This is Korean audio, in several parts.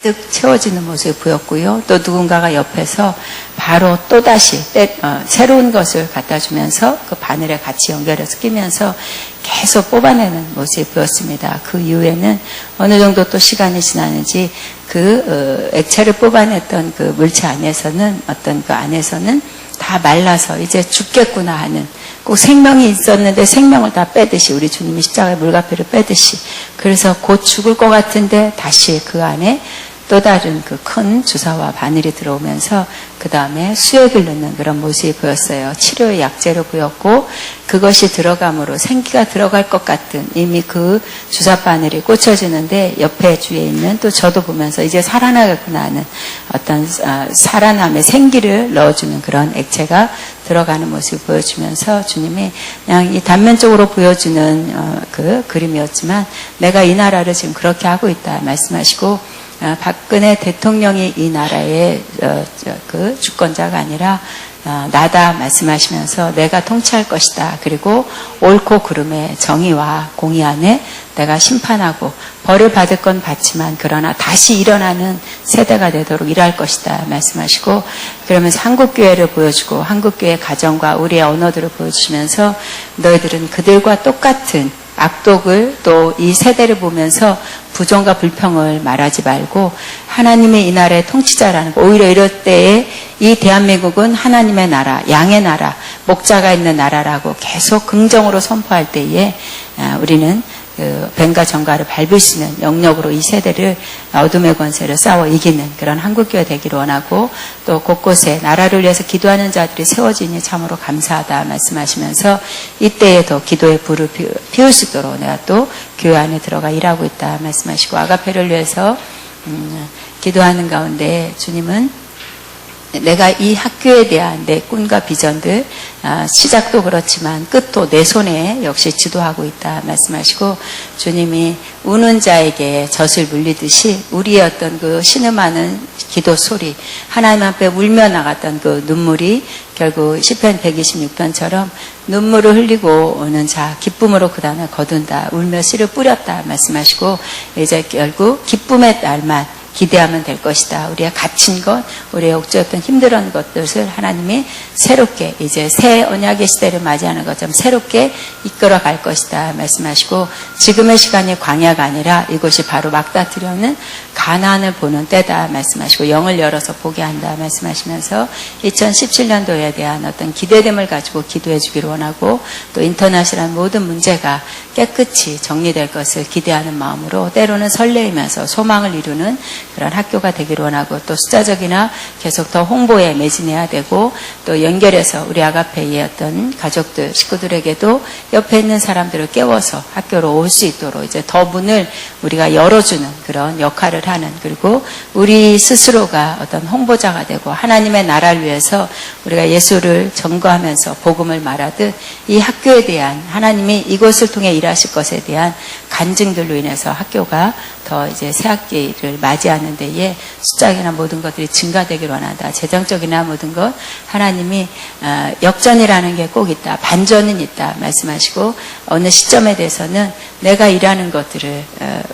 가득 채워지는 모습이 보였고요. 또 누군가가 옆에서 바로 또다시 새로운 것을 갖다 주면서 그 바늘에 같이 연결해서 끼면서 계속 뽑아내는 모습이 보였습니다. 그 이후에는 어느 정도 또 시간이 지나는지 그 액체를 뽑아냈던 그 물체 안에서는 그 안에서는 다 말라서 이제 죽겠구나 하는, 꼭 생명이 있었는데 생명을 다 빼듯이, 우리 주님이 십자가의 물가피를 빼듯이, 그래서 곧 죽을 것 같은데 다시 그 안에 또 다른 그 큰 주사와 바늘이 들어오면서 그 다음에 수액을 넣는 그런 모습이 보였어요. 치료의 약재로 보였고, 그것이 들어감으로 생기가 들어갈 것 같은, 이미 그 주사 바늘이 꽂혀지는데 옆에 주위에 있는, 또 저도 보면서 이제 살아나겠구나 하는 어떤 살아남의 생기를 넣어주는 그런 액체가 들어가는 모습을 보여주면서 주님이 그냥 이 단면적으로 보여주는 그 그림이었지만 내가 이 나라를 지금 그렇게 하고 있다 말씀하시고, 박근혜 대통령이 이 나라의 그 주권자가 아니라 나다 말씀하시면서 내가 통치할 것이다. 그리고 옳고 그름의 정의와 공의 안에 내가 심판하고 벌을 받을 건 받지만 그러나 다시 일어나는 세대가 되도록 일할 것이다 말씀하시고, 그러면서 한국교회를 보여주고 한국교회 가정과 우리의 언어들을 보여주시면서 너희들은 그들과 똑같은 악독을, 또 이 세대를 보면서 부정과 불평을 말하지 말고 하나님의 이 나라의 통치자라는 거, 오히려 이럴 때에 이 대한민국은 하나님의 나라, 양의 나라, 목자가 있는 나라라고 계속 긍정으로 선포할 때에 우리는 그 뱀과 정갈을 밟을 수 있는 영역으로 이 세대를, 어둠의 권세를 싸워 이기는 그런 한국교회 되기를 원하고, 또 곳곳에 나라를 위해서 기도하는 자들이 세워지니 참으로 감사하다 말씀하시면서 이때에 더 기도의 불을 피울 수 있도록 내가 또 교회 안에 들어가 일하고 있다 말씀하시고, 아가페를 위해서 기도하는 가운데 주님은 내가 이 학교에 대한 내 꿈과 비전들, 시작도 그렇지만 끝도 내 손에 역시 지도하고 있다 말씀하시고, 주님이 우는 자에게 젖을 물리듯이 우리의 어떤 그 신음하는 기도 소리, 하나님 앞에 울며 나갔던 그 눈물이 결국 시편 126편처럼 눈물을 흘리고 오는 자 기쁨으로 그 단을 거둔다, 울며 씨를 뿌렸다 말씀하시고, 이제 결국 기쁨의 날만 기대하면 될 것이다. 우리가 갇힌 것, 우리의 억제였던 힘들었던 것들을 하나님이 새롭게 이제 새 언약의 시대를 맞이하는 것처럼 새롭게 이끌어 갈 것이다 말씀하시고, 지금의 시간이 광야가 아니라 이곳이 바로 막다트려는 가나안을 보는 때다 말씀하시고, 영을 열어서 보게 한다 말씀하시면서 2017년도에 대한 어떤 기대됨을 가지고 기도해 주기를 원하고, 또 인터넷이라는 모든 문제가 깨끗이 정리될 것을 기대하는 마음으로 때로는 설레이면서 소망을 이루는 그런 학교가 되기를 원하고, 또 숫자적이나 계속 더 홍보에 매진해야 되고, 또 연결해서 우리 아가페의 어떤 가족들, 식구들에게도 옆에 있는 사람들을 깨워서 학교로 올 수 있도록 이제 더 문을 우리가 열어주는 그런 역할을 하는, 그리고 우리 스스로가 어떤 홍보자가 되고 하나님의 나라를 위해서 우리가 예수를 전거하면서 복음을 말하듯 이 학교에 대한, 하나님이 이곳을 통해 일하실 것에 대한 간증들로 인해서 학교가 더 이제 새 학기를 맞이하는 데에 숫자이나 모든 것들이 증가되기를 원한다. 재정적이나 모든 것, 하나님이 역전이라는 게 꼭 있다, 반전은 있다 말씀하시고, 어느 시점에 대해서는 내가 일하는 것들을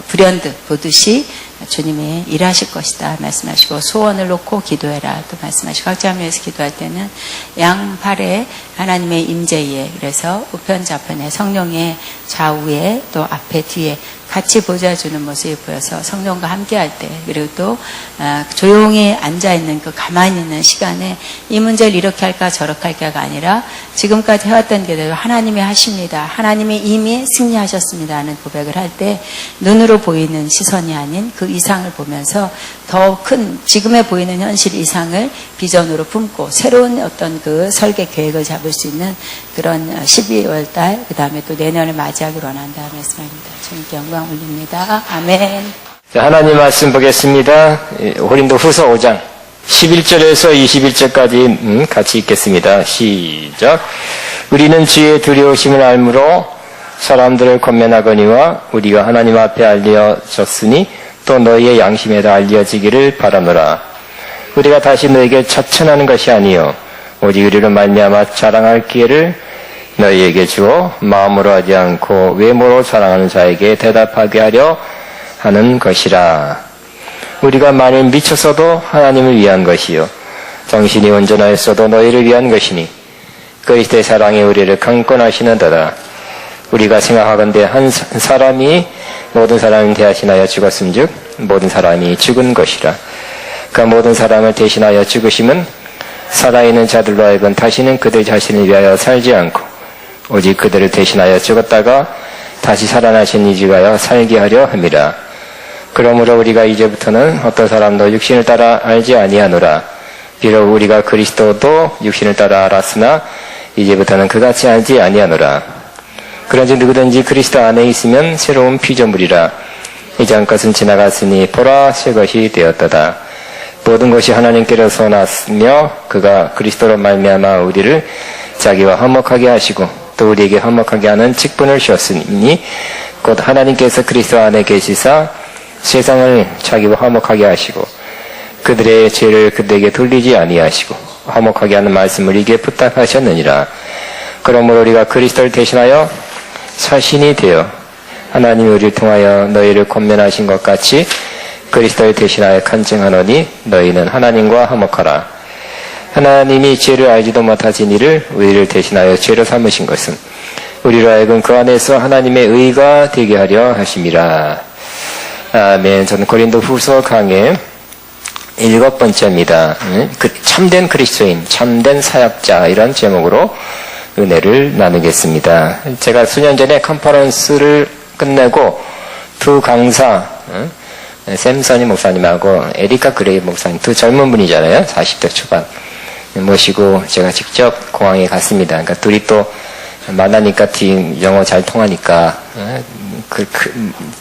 불현듯 보듯이 주님이 일하실 것이다 말씀하시고, 소원을 놓고 기도해라 또 말씀하시고, 각자 위해서 기도할 때는 양팔에 하나님의 임재에, 그래서 우편 좌편에 성령의 좌우에 또 앞에 뒤에 같이 보좌주는 모습이 보여서 성령과 함께할 때, 그리고 또 조용히 앉아있는 그 가만히 있는 시간에 이 문제를 이렇게 할까 저렇게 할까가 아니라 지금까지 해왔던 게대로 하나님이 하십니다, 하나님이 이미 승리하셨습니다 하는 고백을 할 때 눈으로 보이는 시선이 아닌 그 이상을 보면서 더 큰 지금에 보이는 현실 이상을 비전으로 품고 새로운 어떤 그 설계 계획을 잡을 수 있는 그런 12월 달, 그 다음에 또 내년을 맞이하기로 원한다 말씀합니다. 주님께 영광 올립니다. 아멘. 자, 하나님 말씀 보겠습니다. 고린도후서 5장 11절에서 21절까지 같이 읽겠습니다. 시작. 우리는 주의 두려우심을 알므로 사람들을 권면하거니와 우리가 하나님 앞에 알려졌으니 또 너희의 양심에도 알려지기를 바라노라. 우리가 다시 너에게 처천하는 것이 아니요 오직 우리로 말미암아 자랑할 기회를 너희에게 주어 마음으로 하지 않고 외모로 사랑하는 자에게 대답하게 하려 하는 것이라. 우리가 만일 미쳤어도 하나님을 위한 것이요 정신이 온전하였어도 너희를 위한 것이니 그리스도의 사랑이 우리를 강권하시는도다. 우리가 생각하건대 한 사람이 모든 사람을 대하시나여 죽었음즉 모든 사람이 죽은 것이라. 그 모든 사람을 대신하여 죽으심은 살아있는 자들로 하여금 다시는 그들 자신을 위하여 살지 않고 오직 그들을 대신하여 죽었다가 다시 살아나신 이지하여 살게 하려 함이라. 그러므로 우리가 이제부터는 어떤 사람도 육신을 따라 알지 아니하노라. 비록 우리가 그리스도도 육신을 따라 알았으나 이제부터는 그같이 알지 아니하노라. 그런지 누구든지 그리스도 안에 있으면 새로운 피조물이라. 이전 것은 지나갔으니 보라 새 것이 되었도다. 모든 것이 하나님께로서 났으며 그가 그리스도로 말미암아 우리를 자기와 화목하게 하시고 또 우리에게 화목하게 하는 직분을 주었으니 곧 하나님께서 그리스도 안에 계시사 세상을 자기와 화목하게 하시고 그들의 죄를 그들에게 돌리지 아니하시고 화목하게 하는 말씀을 이게 부탁하셨느니라. 그러므로 우리가 그리스도를 대신하여 사신이 되어 하나님이 우리를 통하여 너희를 권면하신 것 같이 그리스도를 대신하여 간증하노니 너희는 하나님과 화목하라. 하나님이 죄를 알지도 못하신 이를 우리를 대신하여 죄로 삼으신 것은 우리로 하여금 그 안에서 하나님의 의가 되게 하려 하심이라. 아멘. 저는 고린도 후서 강의 7번째입니다. 참된 그리스도인, 참된 사역자 이런 제목으로 은혜를 나누겠습니다. 제가 수년 전에 컨퍼런스를 끝내고 두 강사 샘서니 목사님하고 에리카 그레이 목사님 두 젊은 분이잖아요. 40대 초반 모시고 제가 직접 공항에 갔습니다. 그러니까 둘이 또 만나니까 영어 잘 통하니까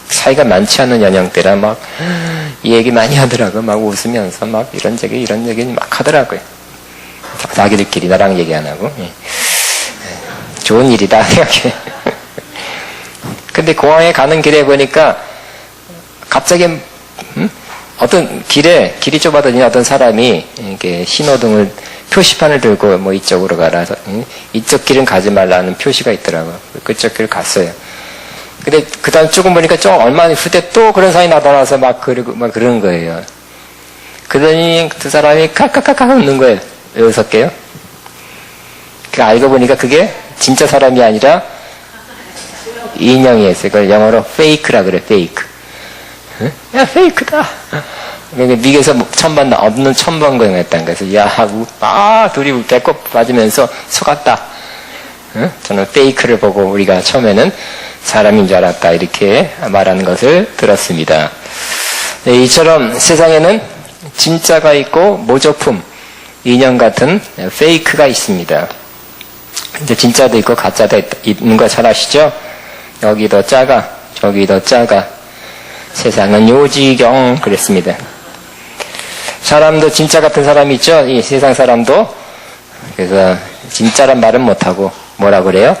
사이가 많지 않은 연령대라 막 이 얘기 많이 하더라고요. 막 웃으면서 막 이런 얘기 막 하더라고요. 자기들끼리 나랑 얘기 안 하고. 좋은 일이다 생각해. 근데 공항에 가는 길에 보니까 갑자기 어떤 길이 좁아더니 어떤 사람이 이렇게 신호등을 표시판을 들고 뭐 이쪽으로 가라. 이쪽 길은 가지 말라는 표시가 있더라고요. 그쪽 길 갔어요. 근데 그 다음 조금 보니까 좀 얼마 후에 또 그런 사람이 나타나서 막 그러는 거예요. 그러더니 두 사람이 칼칼칼칼 웃는 거예요. 왜 웃었게요? 알고 보니까 그게 진짜 사람이 아니라 인형이었어요. 그걸 영어로 페이크라 그래, 페이크. 응? 야, 페이크다. 미국에서 없는 천번거행했다는 거예요. 그래서 둘이 배꼽 맞으면서 속았다. 응? 저는 페이크를 보고 우리가 처음에는 사람인 줄 알았다. 이렇게 말하는 것을 들었습니다. 네, 이처럼 세상에는 진짜가 있고 모조품, 인형 같은 페이크가 있습니다. 이제 진짜도 있고 가짜도 있는 거 잘 아시죠? 여기 더 작아, 저기 더 작아. 세상은 요지경 그랬습니다. 사람도 진짜 같은 사람이 있죠? 이 세상 사람도. 그래서 진짜란 말은 못하고 뭐라 그래요?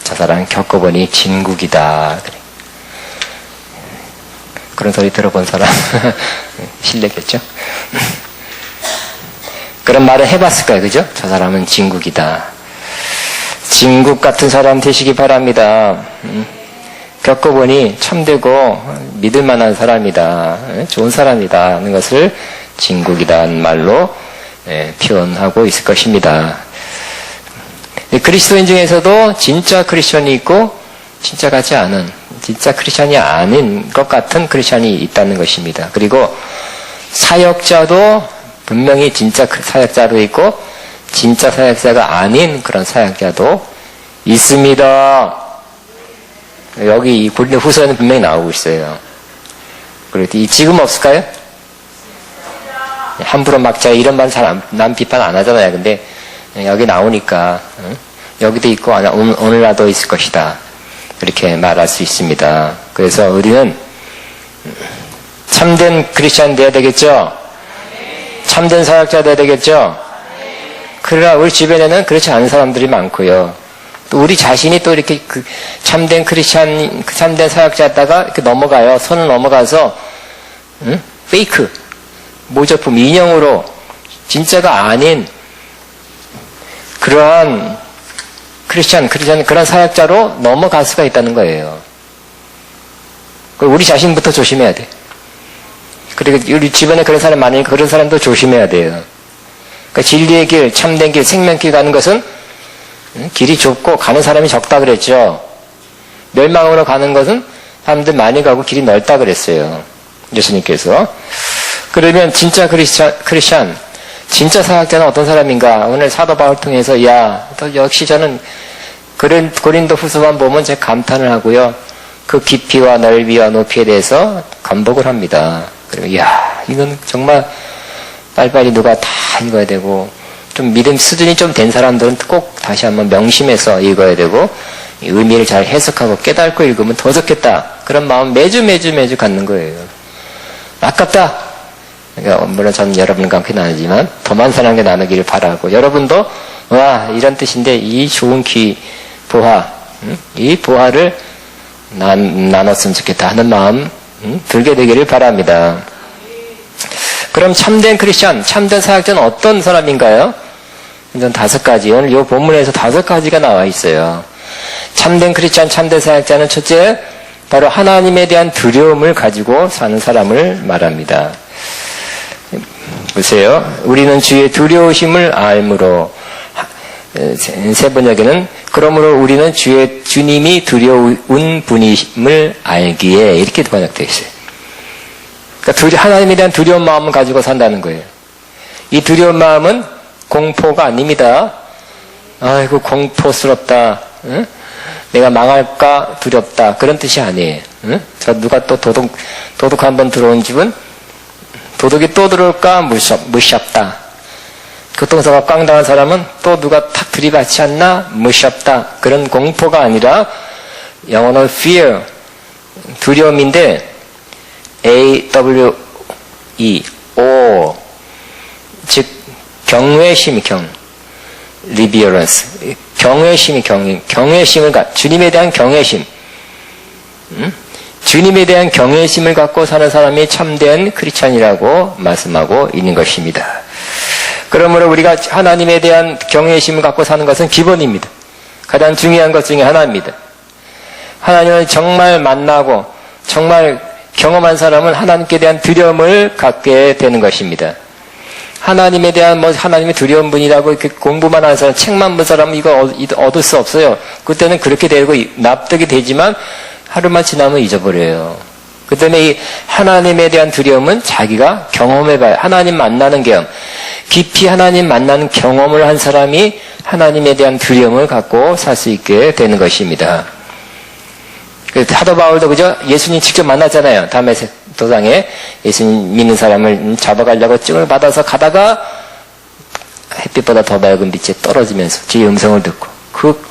저 사람 겪어보니 진국이다. 그래. 그런 소리 들어본 사람 실례겠죠? 그런 말을 해봤을 거예요. 그죠? 저 사람은 진국이다. 진국 같은 사람 되시기 바랍니다. 겪어보니 참되고 믿을 만한 사람이다. 좋은 사람이다 하는 것을 진국이라는 말로 표현하고 있을 것입니다. 그리스도인 중에서도 진짜 크리스천이 있고 진짜 같지 않은, 진짜 크리스천이 아닌 것 같은 크리스천이 있다는 것입니다. 그리고 사역자도 분명히 진짜 사역자도 있고 진짜 사역자가 아닌 그런 사역자도 있습니다. 여기 이 고린도 후서에는 분명히 나오고 있어요. 그리고 지금 없을까요? 함부로 막자 이런 말 잘 남 비판 안 하잖아요. 근데 여기 나오니까 여기도 있고 오늘라도 있을 것이다. 이렇게 말할 수 있습니다. 그래서 우리는 참된 크리스찬 돼야 되겠죠? 참된 사역자 돼야 되겠죠? 그러나 우리 주변에는 그렇지 않은 사람들이 많고요. 또 우리 자신이 또 이렇게 참된 크리스찬, 참된 사역자였다가 이렇게 넘어가요. 손을 넘어가서 페이크, 모조품, 인형으로 진짜가 아닌 그러한 크리스찬 그런 사역자로 넘어갈 수가 있다는 거예요. 우리 자신부터 조심해야 돼. 그리고 우리 주변에 그런 사람 많으니까 그런 사람도 조심해야 돼요. 그러니까 진리의 길, 참된 길, 생명길 가는 것은 길이 좁고 가는 사람이 적다 그랬죠. 멸망으로 가는 것은 사람들 많이 가고 길이 넓다 그랬어요. 예수님께서. 그러면 진짜 크리스찬, 진짜 사역자는 어떤 사람인가? 오늘 사도 바울 통해서 또 역시 저는 고린도 후서만 보면 제가 감탄을 하고요. 그 깊이와 넓이와 높이에 대해서 감복을 합니다. 그리고 이건 정말 빨리빨리 누가 다 읽어야 되고 좀 믿음 수준이 좀 된 사람들은 꼭 다시 한번 명심해서 읽어야 되고 의미를 잘 해석하고 깨닫고 읽으면 더 좋겠다. 그런 마음 매주 갖는 거예요. 아깝다. 그러니까 물론 저는 여러분과 함께 나누지만 더 많은 사람에게 나누기를 바라고 여러분도 이런 뜻인데 이 좋은 이 보화를 나눴으면 좋겠다 하는 마음 들게 되기를 바랍니다. 그럼 참된 크리스찬, 참된 사역자는 어떤 사람인가요? 이건 5가지. 오늘 이 본문에서 5가지가 나와 있어요. 참된 크리스찬, 참된 사역자는 첫째, 바로 하나님에 대한 두려움을 가지고 사는 사람을 말합니다. 보세요. 우리는 주의 두려우심을 알므로, 세 번역에는 그러므로 우리는 주님이 두려운 분임을 알기에 이렇게 번역되어 있어요. 그러니까 하나님에 대한 두려운 마음을 가지고 산다는 거예요. 이 두려운 마음은 공포가 아닙니다. 아이고 공포스럽다. 응? 내가 망할까 두렵다. 그런 뜻이 아니에요. 응? 누가 또 도둑 한번 들어온 집은 도둑이 또 들어올까 무섭다. 교통사고 꽝 당한 사람은 또 누가 탁 들이받지 않나 무섭다. 그런 공포가 아니라 영어는 fear, 두려움인데 A-W-E, O, 즉 경외심이 reverence, 경외심이 경외심을 주님에 대한 경외심, 주님에 대한 경외심을 갖고 사는 사람이 참된 크리스찬이라고 말씀하고 있는 것입니다. 그러므로 우리가 하나님에 대한 경외심을 갖고 사는 것은 기본입니다. 가장 중요한 것 중에 하나입니다. 하나님을 정말 만나고 정말 경험한 사람은 하나님께 대한 두려움을 갖게 되는 것입니다. 하나님에 대한 하나님의 두려운 분이라고 이렇게 공부만 하는 사람, 책만 본 사람은 이거 얻을 수 없어요. 그때는 그렇게 되고 납득이 되지만 하루만 지나면 잊어버려요. 그 때문에 이 하나님에 대한 두려움은 자기가 경험해봐요. 하나님 만나는 경험. 깊이 하나님 만나는 경험을 한 사람이 하나님에 대한 두려움을 갖고 살 수 있게 되는 것입니다. 사도 바울도 그죠? 예수님 직접 만났잖아요. 다메섹 도상에 예수님 믿는 사람을 잡아가려고 증을 받아서 가다가 햇빛보다 더 밝은 빛에 떨어지면서 주의 음성을 듣고 그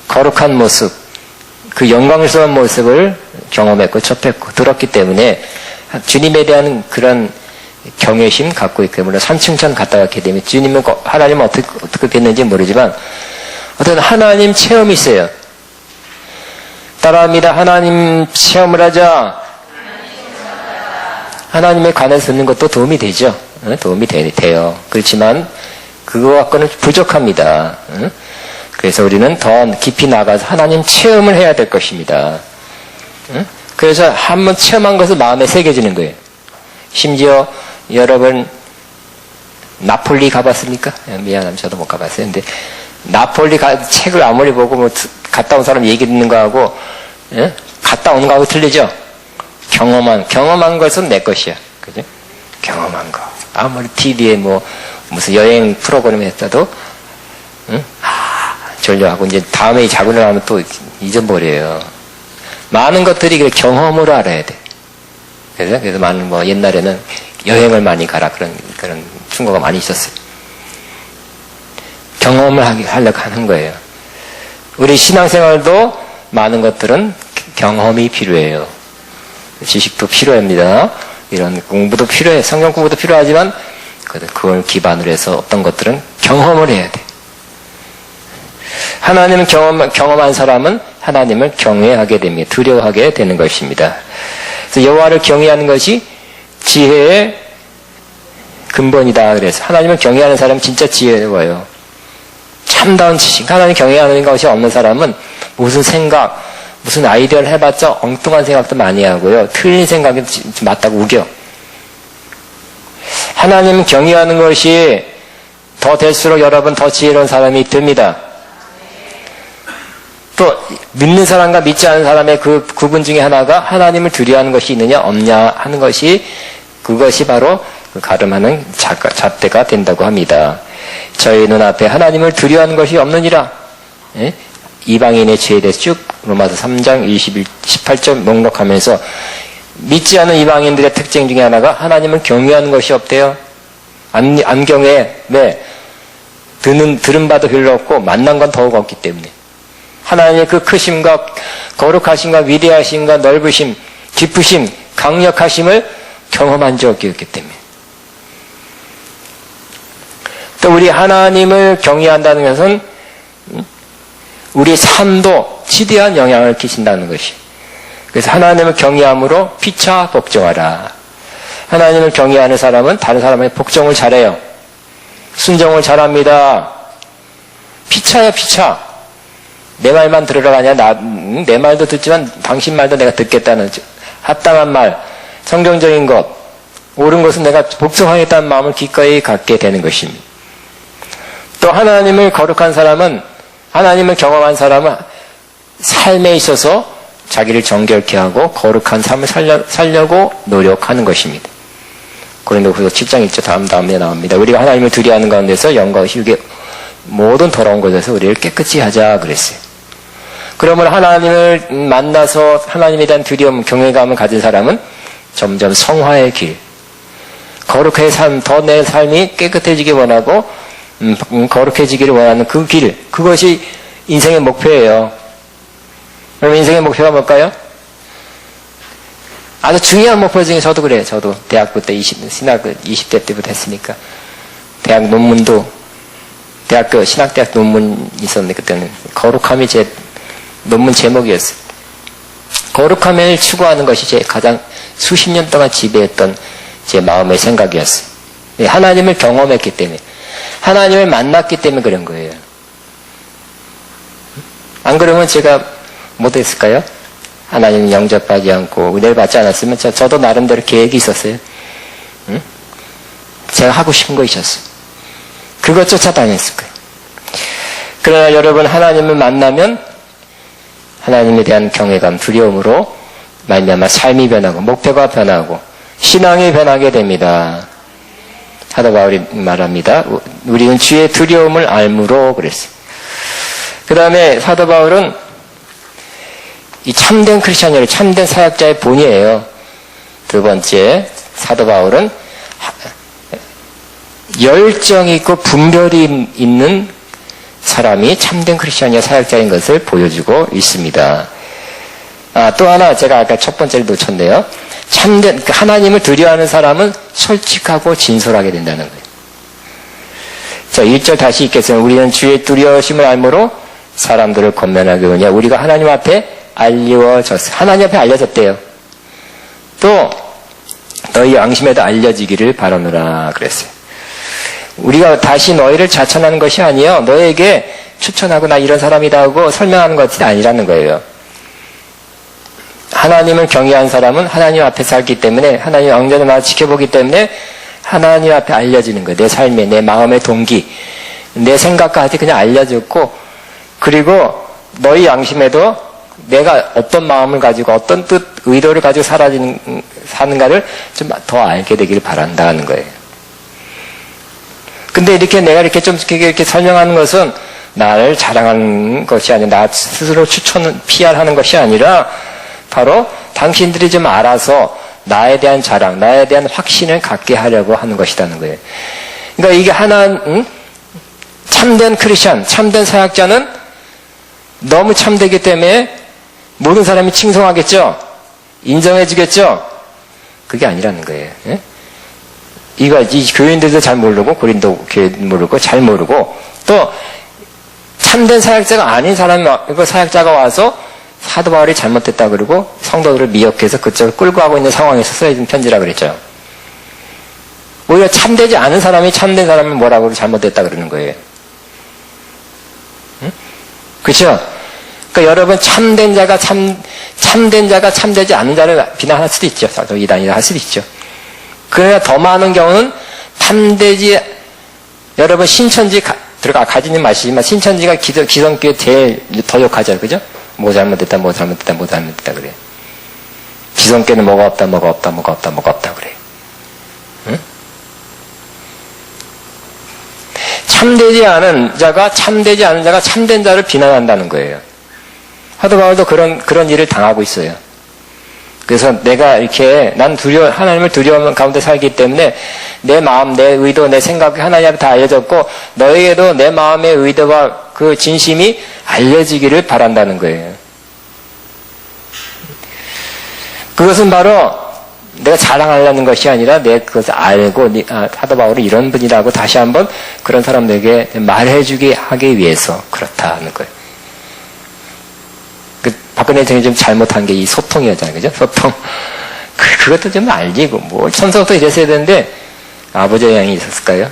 거룩한 모습, 그 영광스러운 모습을 경험했고 접했고 들었기 때문에 주님에 대한 그런 경외심 갖고 있기 때문에 산층천 갔다 왔기 때문에 주님은 하나님은 어떻게 됐는지 모르지만 어떤 하나님 체험이 있어요. 따라합니다. 하나님 체험을 하자. 하나님에 관해서 듣는 것도 도움이 되죠. 도움이 돼요. 그렇지만 그거 갖고는 부족합니다. 그래서 우리는 더 깊이 나가서 하나님 체험을 해야 될 것입니다. 그래서 한번 체험한 것을 마음에 새겨지는 거예요. 심지어 여러분 나폴리 가봤습니까? 미안합니다. 저도 못 가봤어요. 근데 나폴리 책을 아무리 보고 갔다 온 사람 얘기 듣는 거하고 갔다 오는 거하고 틀리죠? 경험한 것은 내 것이야. 그죠? 경험한 거. 아무리 TV에 무슨 여행 프로그램 했어도 졸려하고 이제 다음에 자고 나면 또 잊어버려요. 많은 것들이 경험으로 알아야 돼. 그래서 많은 옛날에는 여행을 많이 가라 그런 충고가 많이 있었어요. 경험을 하려고 하는 거예요. 우리 신앙생활도 많은 것들은 경험이 필요해요. 지식도 필요합니다. 이런 공부도 필요해. 성경 공부도 필요하지만 그걸 기반으로 해서 어떤 것들은 경험을 해야 돼. 하나님을 경험한 사람은 하나님을 경외하게 됩니다. 두려워하게 되는 것입니다. 그래서 여호와를 경외하는 것이 지혜의 근본이다. 그래서 하나님을 경외하는 사람은 진짜 지혜로워요. 참다운 지식. 하나님 경외하는 것이 없는 사람은 무슨 생각, 무슨 아이디어를 해봤자 엉뚱한 생각도 많이 하고요. 틀린 생각이 맞다고 우겨. 하나님 경외하는 것이 더 될수록 여러분 더 지혜로운 사람이 됩니다. 또 믿는 사람과 믿지 않는 사람의 그 구분 중에 하나가 하나님을 두려워하는 것이 있느냐 없냐 하는 것이, 그것이 바로 가름하는 잣대가 된다고 합니다. 저희 눈앞에 하나님을 두려워하는 것이 없느니라. 예? 이방인의 죄에 대해서 쭉 로마서 3장 18절 목록하면서 믿지 않는 이방인들의 특징 중에 하나가 하나님을 경외하는 것이 없대요. 안 경외. 왜? 들은 바도 별로 없고 만난 건 더욱 없기 때문에. 하나님의 그 크심과 거룩하심과 위대하심과 넓으심, 깊으심, 강력하심을 경험한 적이 없기 때문에. 또 우리 하나님을 경외한다는 것은 우리 삶도 지대한 영향을 끼친다는 것이. 그래서 하나님을 경외함으로 피차 복종하라. 하나님을 경외하는 사람은 다른 사람의 복종을 잘해요. 순종을 잘합니다. 피차야 피차. 내 말만 들으라가 아니라 내 말도 듣지만 당신 말도 내가 듣겠다는 합당한 말, 성경적인 것, 옳은 것은 내가 복종하겠다는 마음을 기꺼이 갖게 되는 것입니다. 또 하나님을 거룩한 사람은, 하나님을 경험한 사람은 삶에 있어서 자기를 정결케 하고 거룩한 삶을 살려고 노력하는 것입니다. 고린도후서 7장 1절 다음에 나옵니다. 우리가 하나님을 두려워하는 가운데서 영과 휴게 모든 더러운 것에서 우리를 깨끗이 하자 그랬어요. 그러면 하나님을 만나서 하나님에 대한 두려움, 경외감을 가진 사람은 점점 성화의 길, 거룩의 삶, 더 내 삶이 깨끗해지기 원하고 거룩해지기를 원하는 그 길, 그것이 인생의 목표예요. 그럼 인생의 목표가 뭘까요? 아주 중요한 목표 중에 저도 그래요. 저도 대학부 때 신학을 20대 때부터 했으니까 대학 논문도 대학교 신학대학 논문 있었는데 그때는 거룩함이 제 논문 제목이었어요. 거룩함을 추구하는 것이 제 가장 수십 년 동안 지배했던 제 마음의 생각이었어요. 하나님을 경험했기 때문에, 하나님을 만났기 때문에 그런 거예요. 안 그러면 제가 못했을까요? 하나님 영접하지 않고 은혜를 받지 않았으면 저도 나름대로 계획이 있었어요. 응? 제가 하고 싶은 거 있었어요. 그것 쫓아다녔을 거예요. 그러나 여러분, 하나님을 만나면 하나님에 대한 경외감, 두려움으로 말미암아 삶이 변하고 목표가 변하고 신앙이 변하게 됩니다. 사도 바울이 말합니다. 우리는 주의 두려움을 알므로 그랬어요. 그 다음에 사도 바울은 이 참된 크리스천이에요. 참된 사역자의 본이에요. 두 번째, 사도 바울은 열정이 있고 분별이 있는 사람이 참된 크리스천이야 사역자인 것을 보여주고 있습니다. 또 하나 제가 아까 첫 번째를 놓쳤네요. 참된 하나님을 두려워하는 사람은 솔직하고 진솔하게 된다는 거예요. 자, 1절 다시 읽겠습니다. 우리는 주의 두려우심을 알므로 사람들을 권면하게 하느냐. 우리가 하나님 앞에 알려졌어요. 하나님 앞에 알려졌대요. 또 너희 양심에도 알려지기를 바라노라 그랬어요. 우리가 다시 너희를 자천하는 것이 아니에요. 너에게 추천하고 나 이런 사람이다 하고 설명하는 것이 아니라는 거예요. 하나님을 경외한 사람은 하나님 앞에 살기 때문에, 하나님 왕전을 나와 지켜보기 때문에 하나님 앞에 알려지는 거예요. 내 삶에, 내 마음의 동기, 내 생각까지 그냥 알려졌고, 그리고 너희 양심에도 내가 어떤 마음을 가지고 어떤 뜻, 의도를 가지고 사는가를 좀 더 알게 되기를 바란다는 거예요. 근데 내가 이렇게 좀 이렇게 설명하는 것은 나를 자랑하는 것이 아니라 나 스스로 PR하는 것이 아니라 바로 당신들이 좀 알아서 나에 대한 자랑, 나에 대한 확신을 갖게 하려고 하는 것이라는 거예요. 그러니까 이게 참된 크리스천, 참된 사역자는 너무 참되기 때문에 모든 사람이 칭송하겠죠? 인정해주겠죠? 그게 아니라는 거예요. 예? 이 교인들도 잘 모르고, 고린도 교회 모르고, 잘 모르고, 또 참된 사역자가 아닌 사역자가 와서 사도 바울이 잘못됐다 그러고 성도들을 미혹해서 그쪽을 끌고 가고 있는 상황에서 써진 편지라 그랬죠. 오히려 참되지 않은 사람이 참된 사람을 뭐라고 잘못됐다 그러는 거예요. 응? 그렇죠? 그러니까 여러분, 참된 자가 참되지 않은 자를 비난할 수도 있죠. 이단이라 할 수도 있죠. 그러나 더 많은 경우는 참되지, 여러분 신천지 가지는 마시지만 신천지가 기성교회 제일 더 욕하죠. 그죠? 뭐 잘못됐다 그래. 기성교회는 뭐가 없다 그래. 응? 참되지 않은 자가 참된 자를 비난한다는 거예요. 사도 바울도 그런 일을 당하고 있어요. 그래서 내가 이렇게 하나님을 두려움 가운데 살기 때문에 내 마음, 내 의도, 내 생각이 하나님한테 다 알려졌고 너에게도 내 마음의 의도와 그 진심이 알려지기를 바란다는 거예요. 그것은 바로 내가 자랑하려는 것이 아니라 내가 그것을 알고 사도 바울이 이런 분이라고 다시 한번 그런 사람들에게 말해주게 하기 위해서 그렇다는 거예요. 박근혜 대통령이 좀 잘못한 게 이 소통이었잖아요. 그죠? 소통. 그것도 좀 알리고, 천서부터 이랬어야 되는데, 아버지 영향이 있었을까요?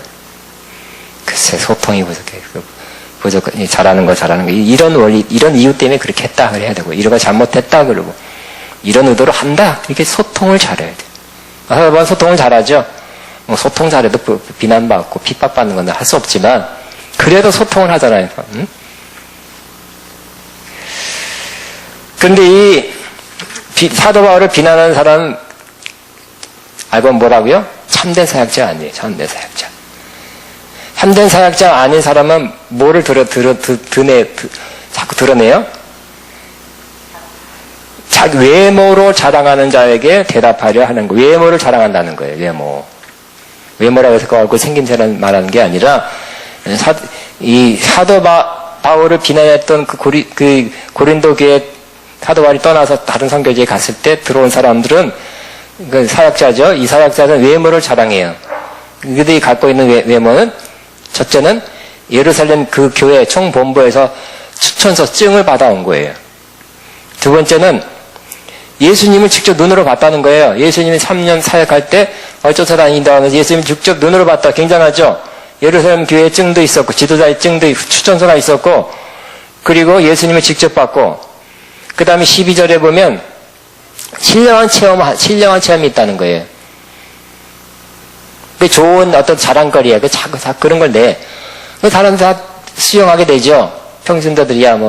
글쎄, 소통이 부족해. 잘하는 거. 이런 원리, 이런 이유 때문에 그렇게 했다. 그래야 되고, 이런 거 잘못했다. 그러고, 이런 의도로 한다. 이렇게 소통을 잘해야 돼. 여러분, 소통을 잘하죠? 소통 잘해도 비난받고, 핍박받는 건 할 수 없지만, 그래도 소통을 하잖아요. 응? 근데 이 사도 바울을 비난하는 사람은 알고 뭐라고요? 참된 사역자 아니에요. 참된 사역자. 참된 사역자 아닌 사람은 뭐를 자꾸 드러내요? 자기 외모로 자랑하는 자에게 대답하려 하는 거. 외모를 자랑한다는 거예요. 외모라고 해서 그거 생김새를 말하는 게 아니라 이 사도 바울을 비난했던 그 고린도 교회 사도 바울이 떠나서 다른 선교지에 갔을 때 들어온 사람들은 그 사역자죠. 이 사역자는 외모를 자랑해요. 그들이 갖고 있는 외모는 첫째는 예루살렘 그 교회 총본부에서 추천서 증을 받아온 거예요. 두 번째는 예수님을 직접 눈으로 봤다는 거예요. 예수님이 3년 사역할 때 어쩌서 다닌다 하면서 예수님을 직접 눈으로 봤다. 굉장하죠. 예루살렘 교회 증도 있었고 지도자의 증도 추천서가 있었고 그리고 예수님을 직접 봤고 그 다음에 12절에 보면 신령한 체험이 있다는 거예요. 그 좋은 어떤 자랑거리야. 그런 걸 내. 그 사람들 다 수용하게 되죠. 평신도들이야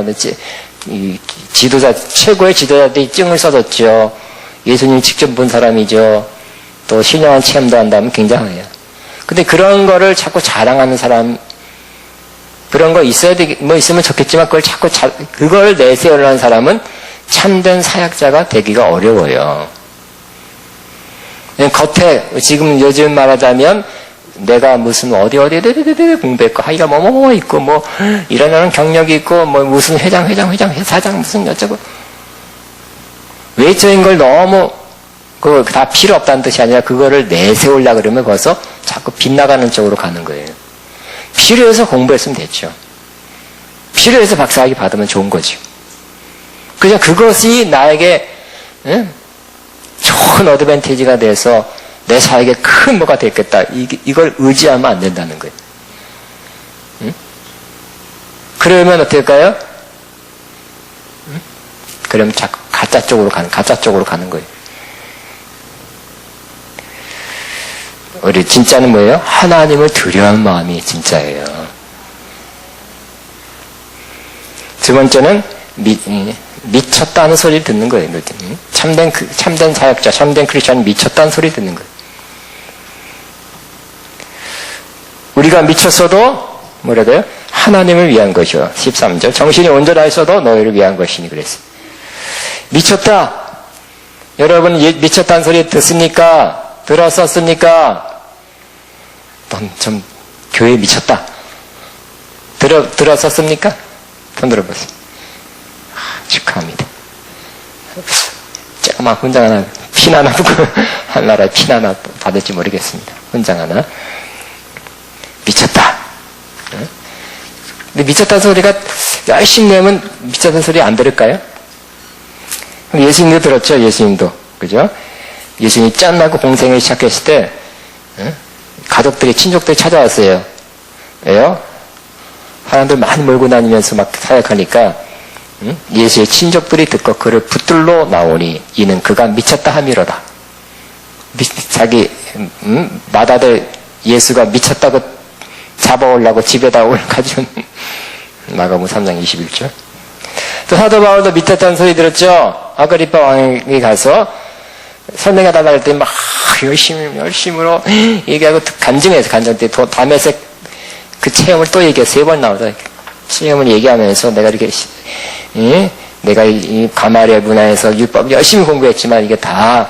최고의 지도자들이 증을 써줬죠. 예수님 직접 본 사람이죠. 또 신령한 체험도 한다면 굉장해요. 근데 그런 거를 자꾸 자랑하는 사람, 그런 거 있으면 좋겠지만 그걸 내세우려는 사람은 참된 사역자가 되기가 어려워요. 겉에, 지금 요즘 말하자면, 내가 무슨 어디 공부했고, 하기가 있고, 이런 경력이 있고, 무슨 사장 무슨 어쩌고. 외적인 걸 너무, 다 필요 없다는 뜻이 아니라 그거를 내세우려고 그러면 벌써 자꾸 빗나가는 쪽으로 가는 거예요. 필요해서 공부했으면 됐죠. 필요해서 박사학위 받으면 좋은 거죠. 그냥 그것이 나에게 좋은 어드밴티지가 돼서 내 사역에 큰 뭐가 됐겠다. 이걸 의지하면 안 된다는 거예요. 그러면 어떨까요? 그러면 자꾸 가짜 쪽으로 가는 거예요. 우리 진짜는 뭐예요? 하나님을 두려워하는 마음이 진짜예요. 두 번째는 미쳤다는 소리를 듣는 거예요. 참된 사역자, 참된 크리스천이 미쳤다는 소리 듣는 거예요. 우리가 미쳤어도 뭐라고요? 하나님을 위한 것이요. 13절. 정신이 온전하였어도 너희를 위한 것이니 그랬어요. 미쳤다. 여러분 미쳤다는 소리 듣습니까? 들었었습니까? 넌 좀 교회에 미쳤다. 들었었습니까? 손 들어보세요. 축하합니다. 조그만 훈장 하나, 핀 하나 붙고, 한나라에 핀 하나 받을지 모르겠습니다. 훈장 하나. 미쳤다. 근데 미쳤다는 소리가 열심히 내면 미쳤다는 소리 안 들을까요? 예수님도 들었죠, 예수님도. 그죠? 예수님이 짠나고 공생을 시작했을 때, 가족들이, 친족들이 찾아왔어요. 왜요? 사람들 많이 몰고 다니면서 막 사역하니까, 예수의 친족들이 듣고 그를 붙들러 나오니 이는 그가 미쳤다 함이로다. 자기 맏아들 예수가 미쳤다고 잡아오려고 집에다 올가지고 마가복음 3장 21절. 또 사도 바울도 미쳤다는 소리 들었죠. 아그리파 왕에게 가서 설명해달라 했더니 막 열심으로 얘기하고 간증해서 간증 때 담에색 그 체험을 또 얘기해 3번 나오다. 체험을 얘기하면서 내가 이렇게 내가 이 가마리아 문화에서 율법 열심히 공부했지만 이게 다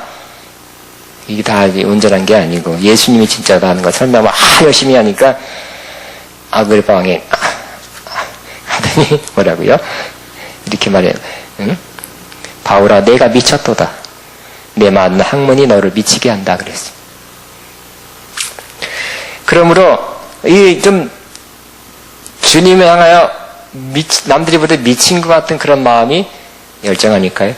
온전한 게 아니고 예수님이 진짜다 하는 거 설명을 열심히 하니까 아그리파 왕이 하더니 뭐라고요? 이렇게 말해요. 바울아 내가 미쳤도다. 내 많은 학문이 너를 미치게 한다 그랬어. 그러므로 이 좀 주님을 향하여 남들이 보다 미친 것 같은 그런 마음이 열정하니까요.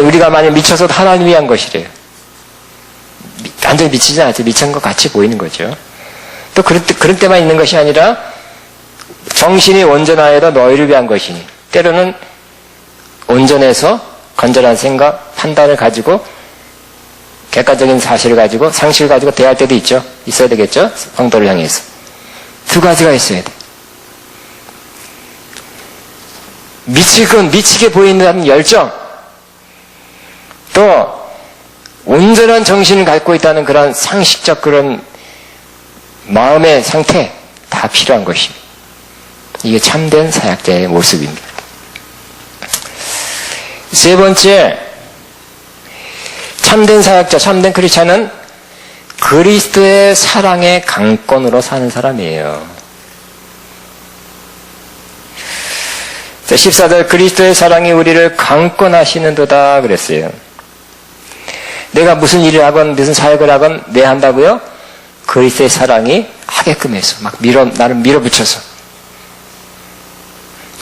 우리가 만약 미쳐서 하나님 위한 것이래요. 완전히 미치지 않죠. 미친 것 같이 보이는 거죠. 또 그런 때만 있는 것이 아니라 정신이 온전하여도 너희를 위한 것이니 때로는 온전해서 건전한 생각, 판단을 가지고 객관적인 사실을 가지고 상식을 가지고 대할 때도 있어야 되겠죠. 성도를 향해서 2가지가 있어야 돼. 미치게 보이는 열정, 또 온전한 정신을 갖고 있다는 그런 상식적 그런 마음의 상태 다 필요한 것입니다. 이게 참된 사역자의 모습입니다. 3번째, 참된 사역자, 참된 크리스찬은 그리스도의 사랑의 강권으로 사는 사람이에요. 14절 그리스도의 사랑이 우리를 강권하시는도다 그랬어요. 내가 무슨 일을 하건 무슨 사역을 하건 왜 한다고요? 그리스도의 사랑이 하게끔 해서 나를 밀어붙여서.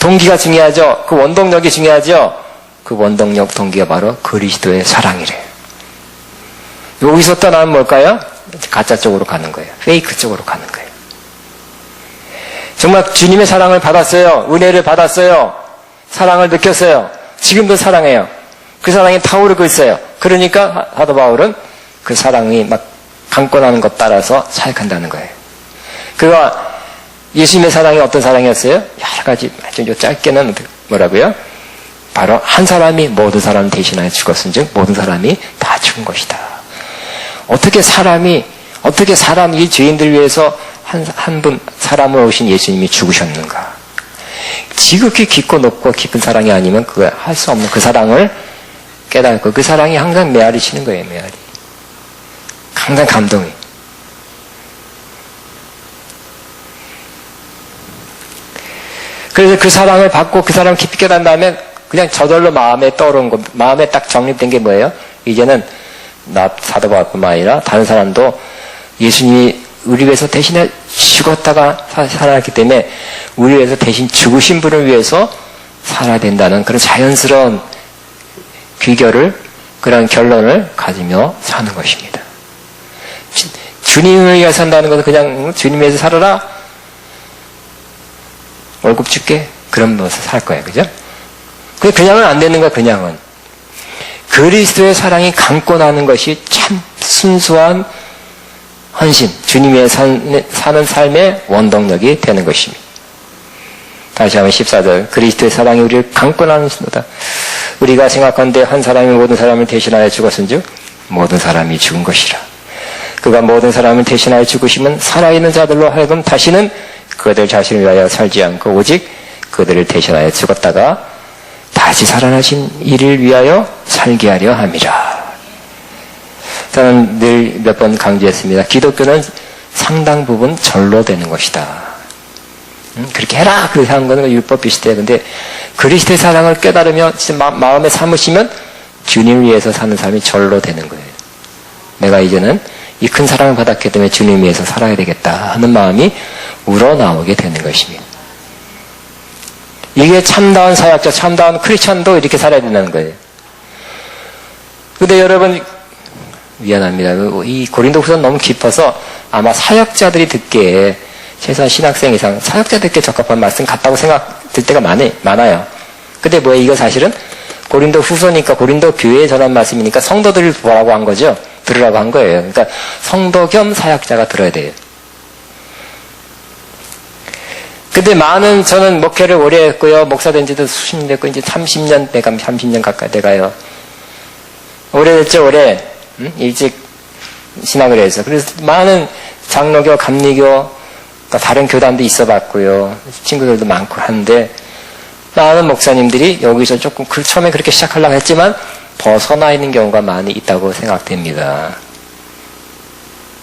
동기가 중요하죠. 그 원동력이 중요하죠. 그 원동력 동기가 바로 그리스도의 사랑이래요. 여기서 떠나면 뭘까요? 가짜 쪽으로 가는 거예요. 페이크 쪽으로 가는 거예요. 정말 주님의 사랑을 받았어요. 은혜를 받았어요. 사랑을 느꼈어요. 지금도 사랑해요. 그 사랑이 타오르고 있어요. 그러니까 사도 바울은 그 사랑이 막 강권하는 것 따라서 사역한다는 거예요. 그가 예수님의 사랑이 어떤 사랑이었어요? 여러 가지 아주 짧게는 뭐라고요? 바로 한 사람이 모든 사람 대신하여 죽었은즉 모든 사람이 다 죽은 것이다. 어떻게 이 죄인들 위해서 한 분 사람을 오신 예수님이 죽으셨는가? 지극히 깊고 높고 깊은 사랑이 아니면 그거 할 수 없는 그 사랑을 깨닫고 그 사랑이 항상 메아리 치는 거예요. 메아리. 항상 감동이. 그래서 그 사랑을 받고 그 사랑을 깊이 깨닫는 다음에 그냥 저절로 마음에 떠오른 거, 마음에 딱 정립된 게 뭐예요? 이제는 나 사도 바울뿐만 아니라 다른 사람도 예수님이 우리 위해서 대신에 죽었다가 살아났기 때문에 우리 위해서 대신 죽으신 분을 위해서 살아야 된다는 그런 자연스러운 그런 결론을 가지며 사는 것입니다. 주님을 위해 산다는 것은 그냥 주님 위해서 살아라. 월급 줄게. 그런 모습 살 거예요. 그죠? 그냥은 안 되는 거야, 그냥은. 그리스도의 사랑이 강권하는 것이 참 순수한 헌신, 주님 위해 사는 삶의 원동력이 되는 것입니다. 다시 한번 14절. 그리스도의 사랑이 우리를 강권하는 신도다. 우리가 생각한데 한 사람이 모든 사람을 대신하여 죽었은즉 모든 사람이 죽은 것이라. 그가 모든 사람을 대신하여 죽으시면 살아있는 자들로 하여금 다시는 그들 자신을 위하여 살지 않고 오직 그들을 대신하여 죽었다가 다시 살아나신 이를 위하여 살게 하려 함이라. 저는 늘 몇 번 강조했습니다. 기독교는 상당 부분 절로 되는 것이다. 그렇게 해라! 그렇게 하는 거는 율법 비슷해요. 근데 그리스도의 사랑을 깨달으면 진짜 마음에 삼으시면 주님을 위해서 사는 삶이 절로 되는 거예요. 내가 이제는 이 큰 사랑을 받았기 때문에 주님 위해서 살아야 되겠다 하는 마음이 우러나오게 되는 것입니다. 이게 참다운 사역자, 참다운 크리스찬도 이렇게 살아야 된다는 거예요. 근데 여러분, 미안합니다. 이 고린도후서는 너무 깊어서 아마 사역자들이 듣기에 최소한 신학생 이상 사역자들께 적합한 말씀 같다고 생각 들 때가 많아요. 근데 이거 사실은 고린도 후서니까 고린도 교회에 전한 말씀이니까 성도들을 보라고 한 거죠. 들으라고 한 거예요. 그러니까 성도 겸 사역자가 들어야 돼요. 근데 저는 목회를 오래 했고요. 목사 된 지도 수십 년 됐고, 이제 30년 가까이 돼가요. 오래됐죠, 오래. 일찍 신학을 해서. 그래서 많은 장로교, 감리교, 다른 교단도 있어 봤고요. 친구들도 많고 하는데, 많은 목사님들이 여기서 조금, 처음에 그렇게 시작하려고 했지만, 벗어나 있는 경우가 많이 있다고 생각됩니다.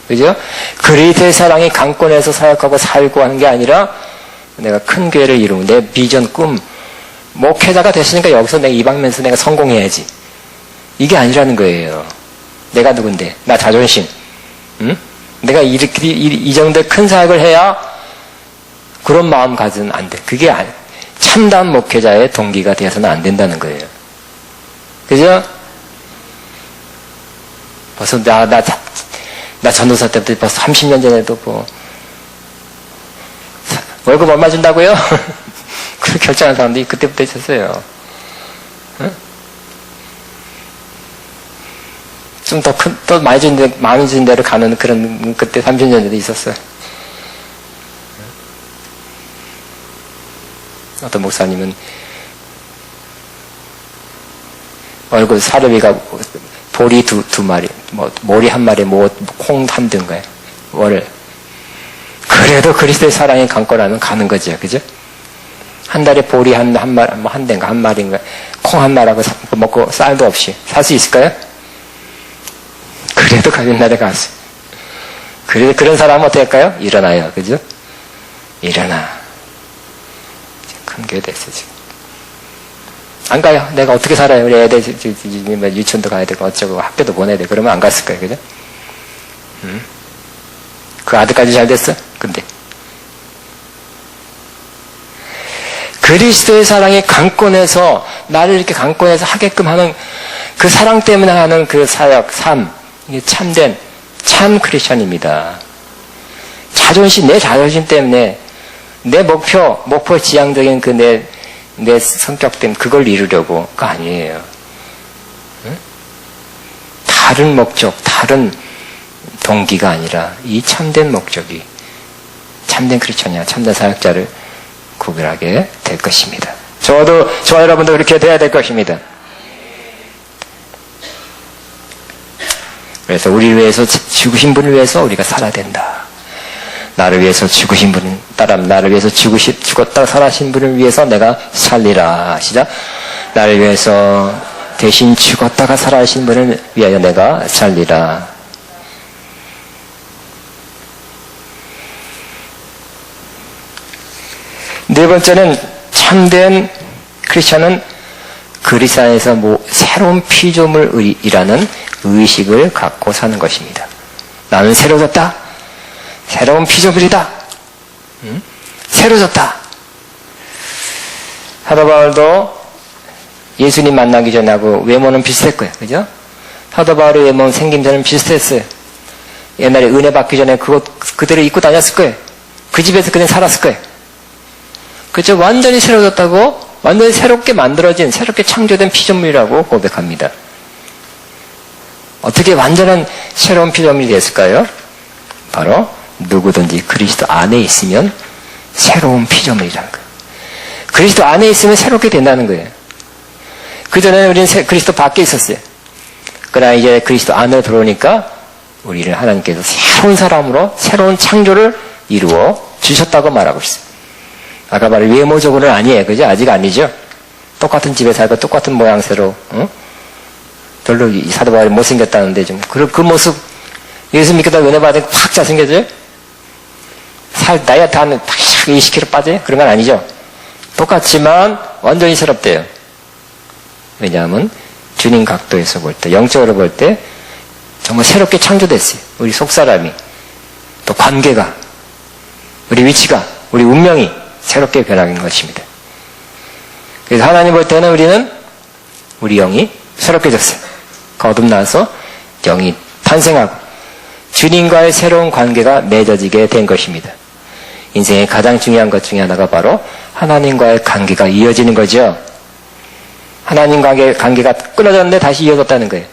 그죠? 그리스도의 사랑이 강권해서 사역하고 살고 하는 게 아니라, 내가 큰 교회를 이루고, 내 비전, 꿈, 목회자가 됐으니까 여기서 내가 이 방면에서 내가 성공해야지. 이게 아니라는 거예요. 내가 누군데? 나 자존심. 응? 내가 이 정도의 큰 사역을 해야 그런 마음 가지면 안 돼. 그게 참담 목회자의 동기가 되어서는 안 된다는 거예요. 그죠? 벌써 나 전도사 때부터 벌써 30년 전에도 월급 얼마 준다고요? 그렇게 결정한 사람들이 그때부터 있었어요. 응? 좀 더 많이 준 대로 가는 그런, 그때 30년 전에도 있었어요. 어떤 목사님은 월급 사료비가 보리 두 마리, 모리 한 마리, 콩 한 등가요. 월을. 그래도 그리스도의 사랑이 강권하면 가는 거죠. 그죠? 한 달에 보리 한 마리, 한 대인가, 한 마리인가, 콩 한 마리하고 먹고 쌀도 없이 살 수 있을까요? 그래도 가는 날에 갔어요. 그런 사람은 어떻게 할까요? 일어나요. 그죠? 일어나. 큰 교회 됐어, 지금. 안 가요. 내가 어떻게 살아요? 우리 애들 유치원도 가야 되고 어쩌고 학교도 보내야 돼. 그러면 안 갔을 거예요. 그죠? 그 아들까지 잘 됐어? 근데. 그리스도의 사랑이 강권해서, 나를 이렇게 강권해서 하게끔 하는 그 사랑 때문에 하는 그 사역, 삶. 이게 참된, 참 크리스천입니다. 내 자존심 때문에, 내 목표 지향적인 내 성격 때문에 그걸 이루려고가 아니에요. 응? 다른 목적, 다른 동기가 아니라 이 참된 목적이 참된 크리스천이야, 참된 사역자를 구별하게 될 것입니다. 저와 여러분도 그렇게 돼야 될 것입니다. 그래서 우리를 위해서 죽으신 분을 위해서 우리가 살아야 된다. 나를 위해서 죽으신 분, 나를 위해서 죽었다 살아신 분을 위해서 내가 살리라. 시작. 나를 위해서 대신 죽었다가 살아신 분을 위하여 내가 살리라. 네 번째는 참된 크리스천은 그리스도 안에서 새로운 피조물이라는 의식을 갖고 사는 것입니다. 나는 새로워졌다. 새로운 피조물이다. 새로워졌다. 사도 바울도 예수님 만나기 전하고 외모는 비슷했고요. 그죠? 사도 바울의 외모는 생김 전에는 비슷했어요. 옛날에 은혜 받기 전에 그대로 입고 다녔을 거예요. 그 집에서 그냥 살았을 거예요. 그죠? 완전히 새로워졌다고, 완전히 새롭게 만들어진, 새롭게 창조된 피조물이라고 고백합니다. 어떻게 완전한 새로운 피조물이 됐을까요? 바로 누구든지 그리스도 안에 있으면 새로운 피조물이라는 거예요. 그리스도 안에 있으면 새롭게 된다는 거예요. 그전에는 우리는 그리스도 밖에 있었어요. 그러나 이제 그리스도 안에 들어오니까 우리를 하나님께서 새로운 사람으로 새로운 창조를 이루어 주셨다고 말하고 있어요. 아까 말한 외모적으로는 아니에요. 그죠? 아직 아니죠? 똑같은 집에 살고 똑같은 모양새로, 별로 이 사도 바울이 못생겼다는데 좀, 그 모습, 예수 믿겠다 은혜 받으니까 확 잘생겨져요? 다이어트 하면 팍 20kg 빠져요? 그런 건 아니죠? 똑같지만 완전히 새롭대요. 왜냐하면 주님 각도에서 볼 때, 영적으로 볼 때 정말 새롭게 창조됐어요. 우리 속사람이, 또 관계가, 우리 위치가, 우리 운명이 새롭게 변하는 것입니다. 그래서 하나님 볼 때는 우리 영이 새롭게졌어요. 거듭나서 영이 탄생하고 주님과의 새로운 관계가 맺어지게 된 것입니다. 인생의 가장 중요한 것 중에 하나가 바로 하나님과의 관계가 이어지는 거죠. 하나님 관계가 끊어졌는데 다시 이어졌다는 거예요.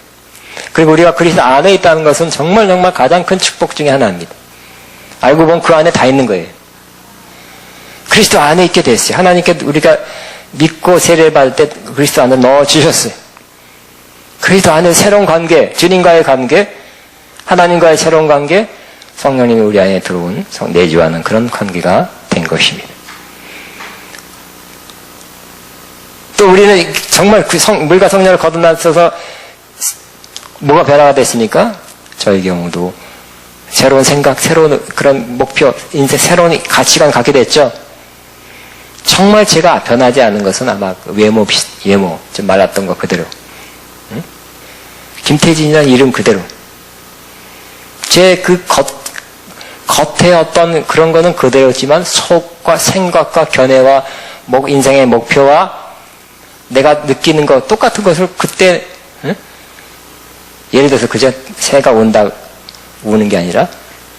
그리고 우리가 그리스도 안에 있다는 것은 정말 가장 큰 축복 중에 하나입니다. 알고 보면 그 안에 다 있는 거예요. 그리스도 안에 있게 됐어요. 하나님께 우리가 믿고 세례를 받을 때 그리스도 안에 넣어주셨어요. 그리스도 안에 새로운 관계, 주님과의 관계, 하나님과의 새로운 관계, 성령님이 우리 안에 들어온 내주하는 그런 관계가 된 것입니다. 또 우리는 정말 그 물과 성령을 거듭나서 뭐가 변화가 됐습니까? 저희 경우도 새로운 생각, 새로운 그런 목표, 인생 새로운 가치관 갖게 됐죠. 정말 제가 변하지 않은 것은 아마 외모, 좀 말랐던 거 그대로. 응? 김태진이라는 이름 그대로. 제 그 겉에 어떤 그런 거는 그대로지만 속과 생각과 견해와 인생의 목표와 내가 느끼는 거 똑같은 것을 그때, 응? 예를 들어서 그저 새가 온다, 우는 게 아니라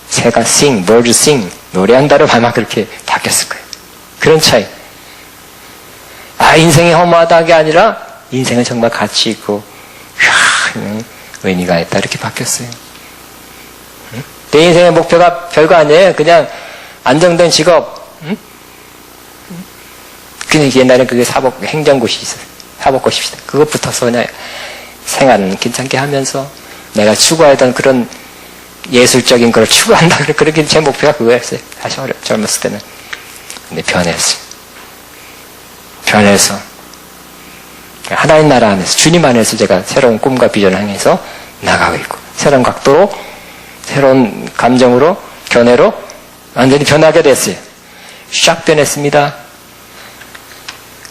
새가 bird sing, 노래한다로 아마 그렇게 바뀌었을 거예요. 그런 차이. 인생이 허무하다는 게 아니라 인생은 정말 가치 있고, 의미가 있다. 이렇게 바뀌었어요. 응? 내 인생의 목표가 별거 아니에요. 그냥 안정된 직업. 응? 그냥 옛날에 그게 행정고시 있어요. 사법고시입니다. 그거 붙어서 그냥 생활은 괜찮게 하면서 내가 추구하던 그런 예술적인 걸 추구한다. 그렇게 제 목표가 그거였어요. 다시 젊었을 때는. 근데 변했어요. 변해서 하나님 나라 안에서 주님 안에서 제가 새로운 꿈과 비전을 향해서 나가고 있고 새로운 각도로 새로운 감정으로 견해로 완전히 변하게 됐어요. 샥 변했습니다.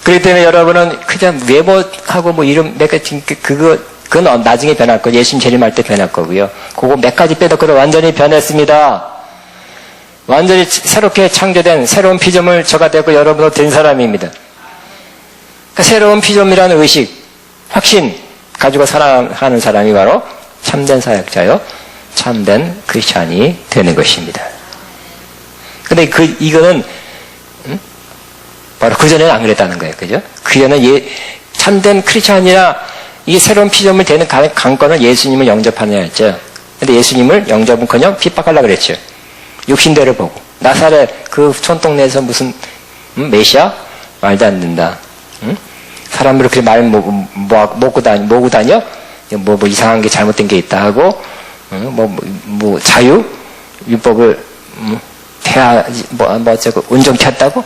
그렇기 때문에 여러분은 그냥 외모하고 뭐 이름 몇 가지 그건 나중에 변할 거예요. 예수님 재림할 때 변할 거고요. 그거 몇 가지 빼놓고도 완전히 변했습니다. 완전히 새롭게 창조된 새로운 피조물 저가 되고 여러분도 된 사람입니다. 그러니까 새로운 피조물이라는 의식, 확신 가지고 살아가는 사람이 바로 참된 사역자요, 참된 크리스찬이 되는 것입니다. 근데 이거는 바로 그전에는 안 그랬다는 거예요. 그죠? 그전에는 참된 크리스찬이라 이게 새로운 피조물 되는 관건은 예수님을 영접하느냐 했죠. 근데 예수님을 영접은커녕 핍박하려고 그랬죠. 육신대로 보고. 나사렛 그 촌동네에서 무슨 메시아? 말도 안 된다. 응? 사람들이 그렇게 말 모고 다녀? 뭐 이상한 게 잘못된 게 있다 하고, 자유? 율법을, 어쩌고, 온전케 했다고?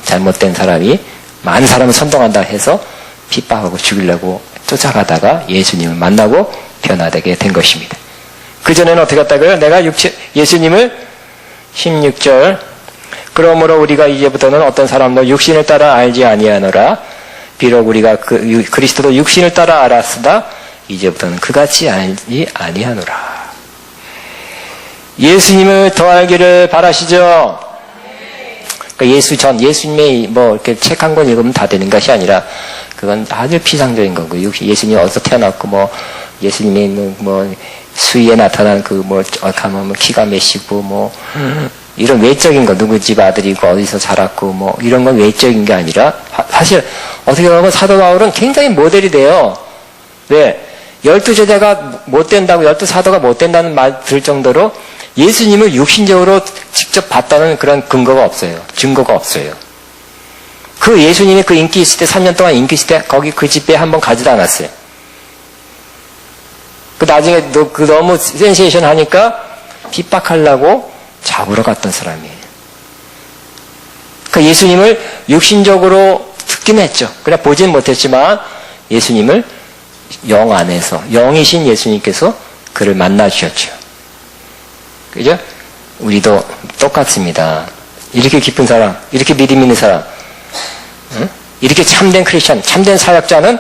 잘못된 사람이 많은 사람을 선동한다 해서 핍박하고 죽이려고 쫓아가다가 예수님을 만나고 변화되게 된 것입니다. 그전에는 어떻게 했다고요? 내가 예수님을 16절 그러므로 우리가 이제부터는 어떤 사람도 육신을 따라 알지 아니하노라. 비록 우리가 그리스도도 육신을 따라 알았으나 이제부터는 그같이 알지 아니하노라. 예수님을 더 알기를 바라시죠. 그러니까 예수님의 이렇게 책 한 권 읽으면 다 되는 것이 아니라 그건 아주 피상적인 거고, 예수님이 어디서 태어났고, 예수님이 수위에 나타난 가면 키가 몇이고, 이런 외적인 거, 누구 집 아들이고, 어디서 자랐고, 이런 건 외적인 게 아니라, 사실, 어떻게 보면 사도 바울은 굉장히 모델이 돼요. 왜? 12제자가 못 된다고, 12사도가 못 된다는 말 들 정도로 예수님을 육신적으로 직접 봤다는 그런 근거가 없어요. 증거가 없어요. 그 예수님이 그 인기 있을 때, 3년 동안 인기 있을 때, 거기 그 집에 한번 가지도 않았어요. 나중에 너무 센세이션 하니까 핍박하려고 잡으러 갔던 사람이에요. 그 예수님을 육신적으로 듣긴 했죠. 그냥 보진 못했지만 예수님을 영 안에서, 영이신 예수님께서 그를 만나 주셨죠. 그죠? 우리도 똑같습니다. 이렇게 기쁜 사람, 이렇게 믿음 있는 사람, 응? 이렇게 참된 크리스찬, 참된 사역자는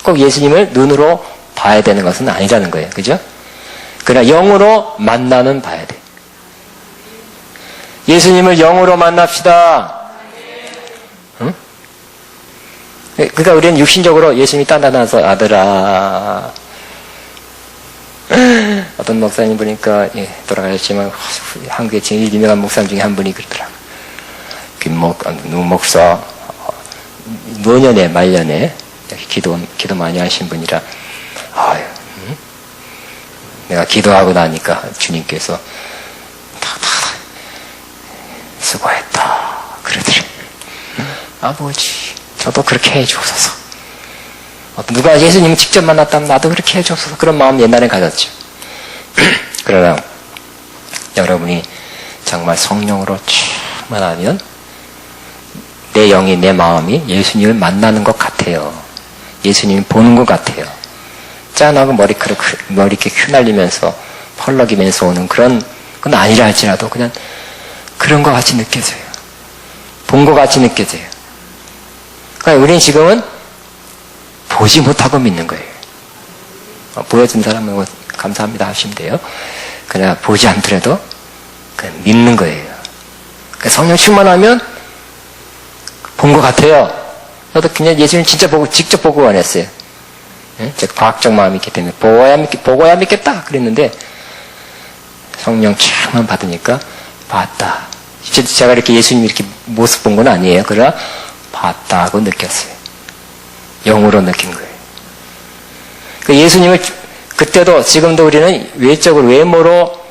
꼭 예수님을 눈으로 봐야 되는 것은 아니라는 거예요. 그죠? 그러나 영으로 만나는 봐야 돼. 예수님을 영으로 만납시다. 응? 그러니까 우리는 육신적으로 예수님이 따라나서 아들아. 어떤 목사님 보니까 돌아가셨지만 한국의 제일 유명한 목사님 중에 한 분이 그러더라고요. 김 목사 노년에 말년에 기도 많이 하신 분이라, 아유, 내가 기도하고 나니까 주님께서 다 수고했다 그러더래. 아버지, 저도 그렇게 해주옵소서. 누가 예수님 직접 만났다면 나도 그렇게 해주옵소서. 그런 마음 옛날에 가졌죠. 그러나 여러분이 정말 성령으로 충만하면 내 영이, 내 마음이 예수님을 만나는 것 같아요. 예수님을 보는 것 같아요. 짠하고 머리 이렇게 휘날리면서 펄럭이면서 오는 그런 건 아니라 할지라도 그냥 그런 것 같이 느껴져요. 본 것 같이 느껴져요. 그러니까 우리는 지금은 보지 못하고 믿는 거예요. 보여준 사람은 감사합니다 하시면 돼요. 그냥 보지 않더라도 그냥 믿는 거예요. 그러니까 성령 충만하면 본 것 같아요. 저도 그냥 예수님 진짜 직접 보고 원했어요. 제가 과학적 마음이 있기 때문에 보고야 믿겠다 그랬는데 성령 충만 받으니까 봤다. 제가 이렇게 예수님 이렇게 모습 본 건 아니에요. 그러나 봤다고 느꼈어요. 영으로 느낀 거예요. 그 예수님을 그때도 지금도 우리는 외모로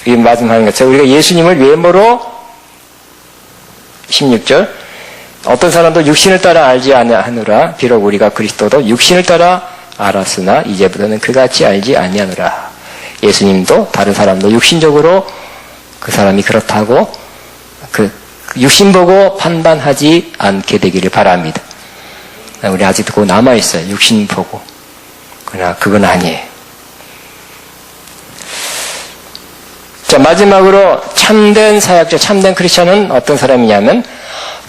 이 말씀하는 것처럼 우리가 예수님을 외모로 16절 어떤 사람도 육신을 따라 알지 아니하노라. 비록 우리가 그리스도도 육신을 따라 알았으나 이제부터는 그같이 알지 아니하노라. 예수님도 다른 사람도 육신적으로 그 사람이 그렇다고 그 육신 보고 판단하지 않게 되기를 바랍니다. 우리 아직도 그거 남아있어요. 육신 보고. 그러나 그건 아니에요. 자, 마지막으로 참된 사역자, 참된 크리스천은 어떤 사람이냐면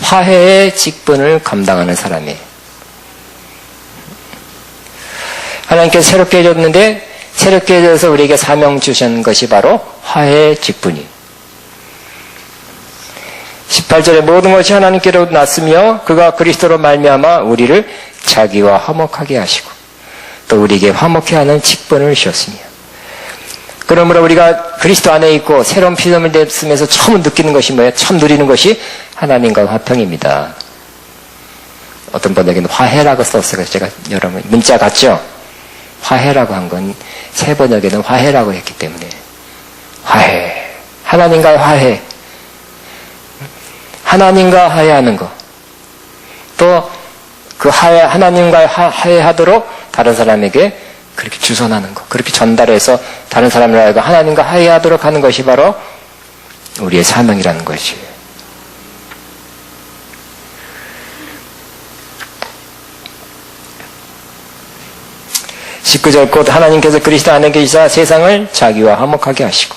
화해의 직분을 감당하는 사람이에요. 하나님께서 새롭게 해줬는데 새롭게 해줘서 우리에게 사명 주신 것이 바로 화해의 직분이에요. 18절에 모든 것이 하나님께로 났으며 그가 그리스도로 말미암아 우리를 자기와 화목하게 하시고 또 우리에게 화목해 하는 직분을 주셨으며 그러므로 우리가 그리스도 안에 있고 새로운 피조물이 됐으면서 처음 느끼는 것이 뭐예요? 처음 누리는 것이 하나님과 화평입니다. 어떤 번역에는 화해라고 썼어요. 제가 여러분 문자 같죠? 화해라고 한 건 새 번역에는 화해라고 했기 때문에 화해, 하나님과의 화해, 하나님과 화해하는 것, 또 그 하나님과 화해하도록 다른 사람에게 그렇게 주선하는 것, 그렇게 전달해서 다른 사람을 알고 하나님과 화해하도록 하는 것이 바로 우리의 사명이라는 것이에요. (19절) 곧 하나님께서 그리스도 안에 계시사 세상을 자기와 화목하게 하시고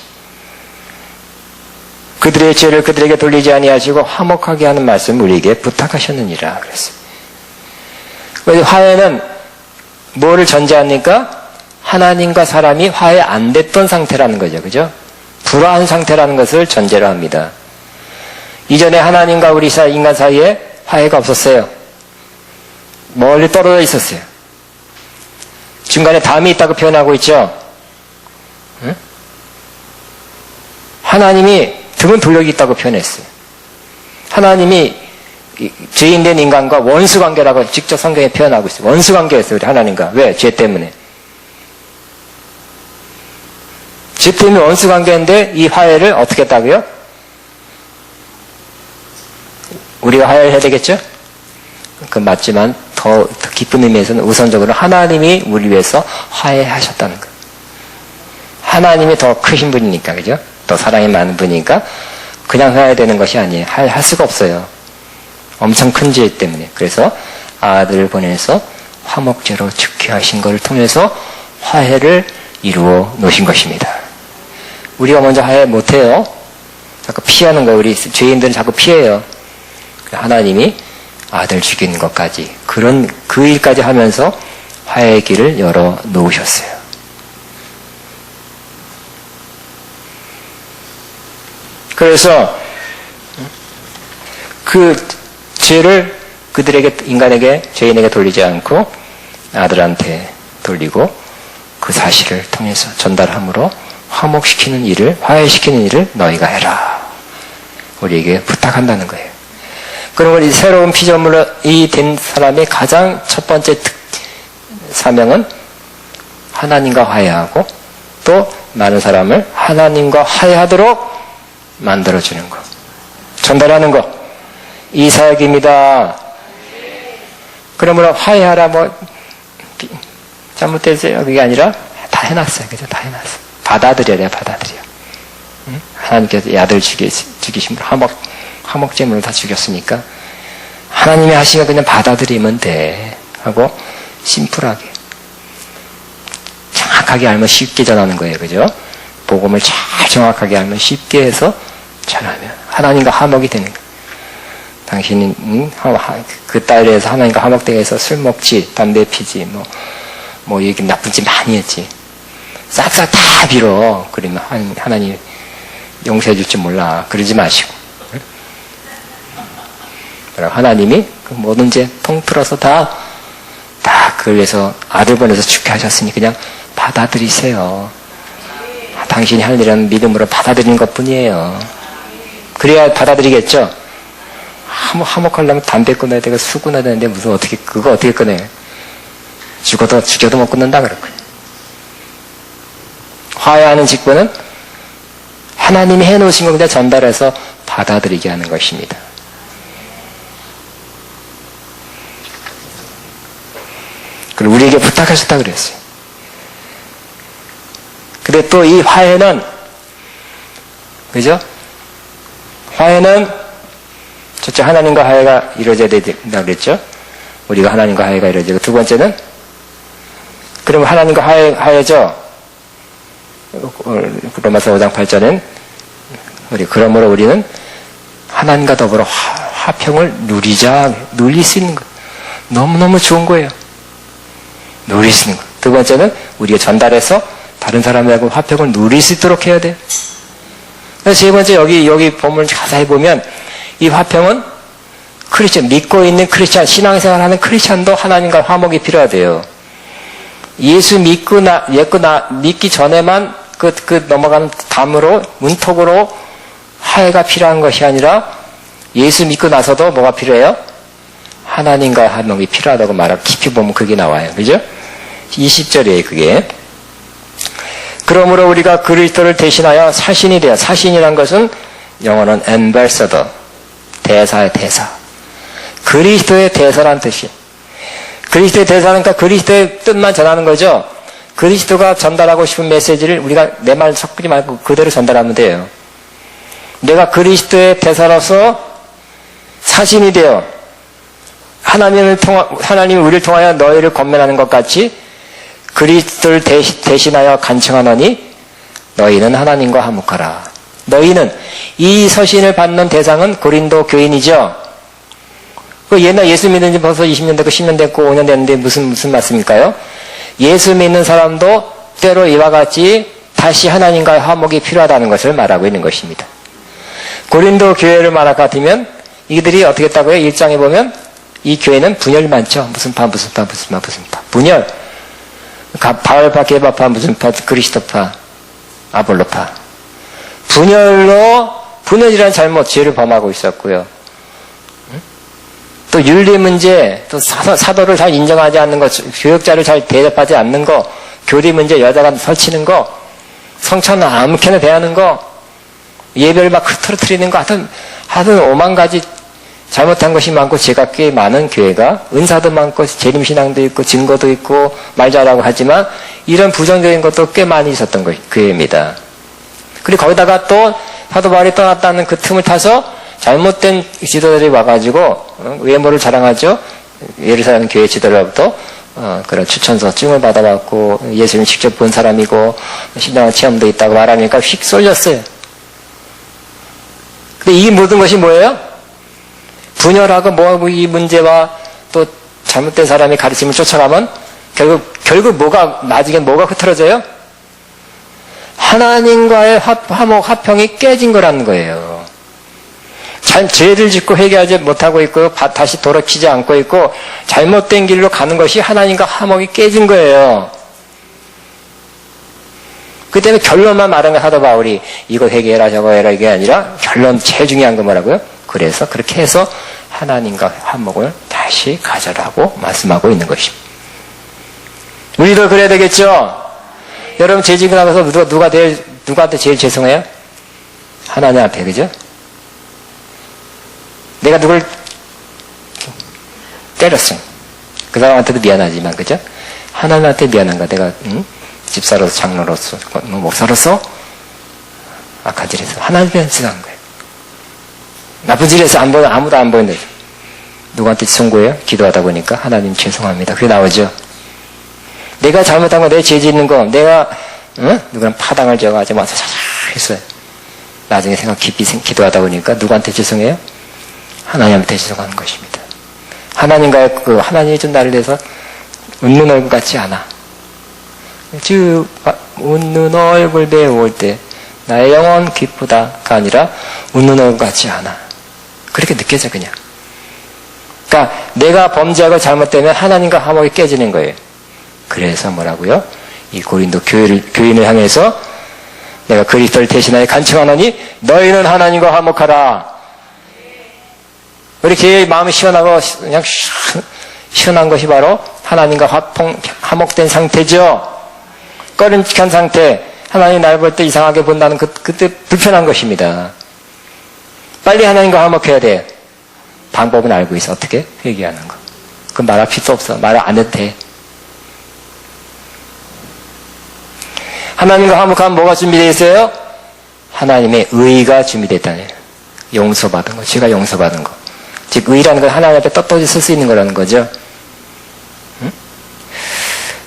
그들의 죄를 그들에게 돌리지 아니하시고 화목하게 하는 말씀을 우리에게 부탁하셨느니라 그랬어요. 그래서 화해는 뭐를 전제합니까? 하나님과 사람이 화해 안 됐던 상태라는 거죠. 그죠? 불화한 상태라는 것을 전제로 합니다. 이전에 하나님과 우리 인간 사이에 화해가 없었어요. 멀리 떨어져 있었어요. 중간에 담이 있다고 표현하고 있죠. 응? 하나님이 등은 돌력이 있다고 표현했어요. 하나님이 죄인된 인간과 원수관계라고 직접 성경에 표현하고 있어요. 원수관계였어요. 우리 하나님과. 왜? 죄 때문에. 죄 때문에 원수관계인데 이 화해를 어떻게 했다고요? 우리가 화해를 해야 되겠죠? 그 맞지만 더 깊은 의미에서는 우선적으로 하나님이 우리 위해서 화해하셨다는 거예요. 하나님이 더 크신 분이니까, 그죠? 더 사랑이 많은 분이니까 그냥 화해되는 것이 아니에요. 할 수가 없어요. 엄청 큰 죄 때문에. 그래서 아들을 보내서 화목제로 죽게 하신 것을 통해서 화해를 이루어 놓으신 것입니다. 우리가 먼저 화해 못해요. 자꾸 피하는 거예요. 우리 죄인들은 자꾸 피해요. 하나님이 아들 죽이는 것까지 그 일까지 하면서 화해의 길을 열어 놓으셨어요. 그래서 그 죄를 그들에게, 인간에게, 죄인에게 돌리지 않고 아들한테 돌리고 그 사실을 통해서 전달함으로 화목시키는 일을, 화해시키는 일을 너희가 해라. 우리에게 부탁한다는 거예요. 그러면 이 새로운 피조물이 된 사람의 가장 첫 번째 사명은 하나님과 화해하고 또 많은 사람을 하나님과 화해하도록 만들어주는 것, 전달하는 것, 이 사역입니다. 그러므로 화해하라 뭐 잘못됐어요 그게 아니라 다 해놨어요. 그죠? 다 해놨어. 받아들여야 돼요. 받아들여. 응? 하나님께서 아들 죽이심으로 화목제물을 다 죽였으니까 하나님이 하시면 그냥 받아들이면 돼 하고 심플하게 정확하게 알면 쉽게 전하는 거예요. 그죠? 복음을 잘 정확하게 알면 쉽게 해서 전하면 하나님과 화목이 되는 거예요. 당신이 그 딸에 해서 하나님과 화목되게 해서 술 먹지, 담배 피지, 뭐 얘기 나쁜 짓 많이 했지. 싹싹 다 빌어. 그러면 하나님 용서해 줄 줄 몰라. 그러지 마시고. 하나님이 그 모든 죄 통틀어서 다 그래서 아들 보내서 죽게 하셨으니 그냥 받아들이세요. 당신이 할 일은 믿음으로 받아들이는 것 뿐이에요. 그래야 받아들이겠죠? 화목하려면 담배 끊어야 되고 술 끊어야 되는데 무슨 그거 어떻게 끊어요? 죽여도 못 끊는다 그렇고요. 화해하는 직분은 하나님이 해놓으신 거 그냥 전달해서 받아들이게 하는 것입니다. 그리고 우리에게 부탁하셨다 그랬어요. 근데 또 이 화해는, 그죠? 화해는 첫째 하나님과 화해가 이루어져야 된다고 그랬죠? 우리가 하나님과 화해가 이루어지고 두 번째는 그러면 하나님과 화해죠? 로마서 5장 8절엔 그러므로 우리는 하나님과 더불어 화평을 누릴 수 있는 것. 너무너무 좋은 거예요. 누릴 수 있는 것. 두 번째는 우리가 전달해서 다른 사람하고 화평을 누릴 수 있도록 해야 돼요. 세 번째 여기 본문을 자세히 보면 이 화평은 믿고 있는 크리스찬, 신앙생활하는 크리스찬도 하나님과 화목이 필요하대요. 예수 믿기 전에만 넘어가는 담으로, 문턱으로 화해가 필요한 것이 아니라 예수 믿고 나서도 뭐가 필요해요? 하나님과 화목이 필요하다고 말하고 깊이 보면 그게 나와요. 그죠? 20절이에요, 그게. 그러므로 우리가 그리스도를 대신하여 사신이 되어, 사신이란 것은 영어는 ambassador, 대사의 대사. 그리스도의 대사란 뜻이에요. 그리스도의 대사니까 그리스도의 뜻만 전하는 거죠. 그리스도가 전달하고 싶은 메시지를 우리가 내 말 섞지 말고 그대로 전달하면 돼요. 내가 그리스도의 대사로서 사신이 되어 하나님이 우리를 통하여 너희를 권면하는 것 같이 그리스도를 대신하여 간청하노니 너희는 하나님과 화목하라. 너희는 이 서신을 받는 대상은 고린도 교인이죠. 옛날 예수 믿은 지 벌써 20년 됐고 10년 됐고 5년 됐는데 무슨 말씀일까요? 예수 믿는 사람도 때로 이와 같이 다시 하나님과의 화목이 필요하다는 것을 말하고 있는 것입니다. 고린도 교회를 말할 것 같으면 이들이 어떻게 했다고요? 1장에 보면 이 교회는 분열이 많죠. 무슨 파. 분열. 바울파, 게바파, 무슨 파, 그리스도파, 아볼로파. 분열이라는 잘못, 죄를 범하고 있었고요. 또 윤리 문제, 또 사도를 잘 인정하지 않는 것, 교역자를 잘 대접하지 않는 것, 교리 문제, 여자가 설치는 것, 성찬을 아무렇게나 대하는 것, 예배를 막 흐트러뜨리는 것, 하여튼 5만 가지 잘못한 것이 많고 죄가 꽤 많은 교회가 은사도 많고 재림신앙도 있고 증거도 있고 말 잘하고 하지만 이런 부정적인 것도 꽤 많이 있었던 교회입니다. 그리고 거기다가 또 사도 바울이 떠났다는 그 틈을 타서 잘못된 지도자들이 와가지고 외모를 자랑하죠. 예루살렘 교회 지도자로부터 그런 추천서 증을 받아봤고 예수님 직접 본 사람이고 신앙의 체험도 있다고 말하니까 휙 쏠렸어요. 근데 이 모든 것이 뭐예요? 분열하고 이 문제와 또 잘못된 사람의 가르침을 쫓아가면 결국 나중에 뭐가 흐트러져요? 하나님과의 화평이 깨진 거라는 거예요. 죄를 짓고 회개하지 못하고 있고 다시 돌이키지 않고 있고 잘못된 길로 가는 것이 하나님과 화목이 깨진 거예요. 그 때문에 결론만 말한 거 사도 바울이 이거 회개해라 저거 해라 이게 아니라 결론 제일 중요한 거 뭐라고요? 그래서 그렇게 해서 하나님과 화목을 다시 가져라고 말씀하고 있는 것입니다. 우리도 그래야 되겠죠? 여러분 죄짓고 나가서 누구한테 제일 죄송해요? 하나님 앞에, 그죠? 내가 누굴 때렸어. 그 사람한테도 미안하지만, 그죠? 하나님한테 미안한 거야. 내가, 집사로서, 장로로서, 목사로서, 악한 짓에서 하나님한테 죄송한 거예요. 나쁜 짓에서 아무도 안 보이는데. 누구한테 송구해요? 기도하다 보니까 하나님 죄송합니다. 그게 나오죠. 내가 잘못한 거, 내 죄 짓는 거, 내가, 누구랑 파당을 지어가지고 와서 했어요. 나중에 깊이 기도하다 보니까 누구한테 죄송해요? 하나님한테 죄송하는 것입니다. 하나님과의 하나님이 좀 나를 위해서 웃는 얼굴 같지 않아. 웃는 얼굴 배울 때 나의 영혼 기쁘다가 아니라 웃는 얼굴 같지 않아. 그렇게 느껴져 그냥. 그러니까 내가 범죄하고 잘못되면 하나님과 화목이 깨지는 거예요. 그래서 뭐라고요? 이 고린도 교인을 향해서 내가 그리스도를 대신하여 간청하노니 너희는 하나님과 화목하라. 이렇게 마음이 시원하고 그냥 시원한 것이 바로 하나님과 화목된 상태죠. 꺼림칙한 상태. 하나님이 날 볼 때 이상하게 본다는 그때 불편한 것입니다. 빨리 하나님과 화목해야 돼. 방법은 알고 있어. 어떻게? 회개하는 거. 그건 말할 필요도 없어. 말 안 해도 돼. 하나님과 화목하면 뭐가 준비되어 있어요? 하나님의 의가 준비됐다는 거예요. 용서받은 거. 죄가 용서받은 거. 즉 의라는 건 하나님 앞에 떳떳이 설 수 있는 거라는 거죠.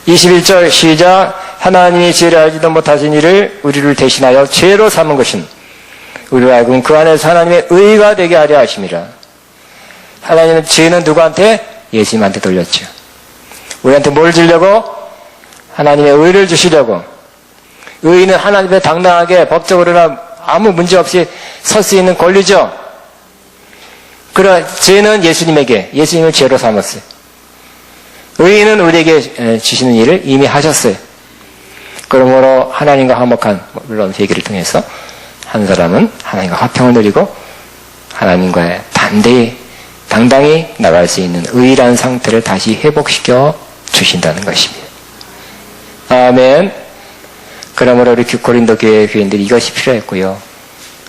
21절 시작. 하나님이 죄를 알지도 못하신 이를 우리를 대신하여 죄로 삼은 것은 우리로 알고 그 안에서 하나님의 의가 되게 하려 하심이라. 하나님은 죄는 누구한테? 예수님한테 돌렸죠. 우리한테 뭘 주려고? 하나님의 의를 주시려고. 의는 하나님 앞에 당당하게 법적으로나 아무 문제 없이 설 수 있는 권리죠. 그러나 죄는 예수님을 죄로 삼았어요. 의인은 우리에게 주시는 일을 이미 하셨어요. 그러므로 하나님과 화목한, 물론 회개를 통해서 한 사람은 하나님과 화평을 누리고 하나님과의 당당히 나갈 수 있는 의란 상태를 다시 회복시켜 주신다는 것입니다. 아멘. 그러므로 우리 고린도 교회 교인들이 이것이 필요했고요.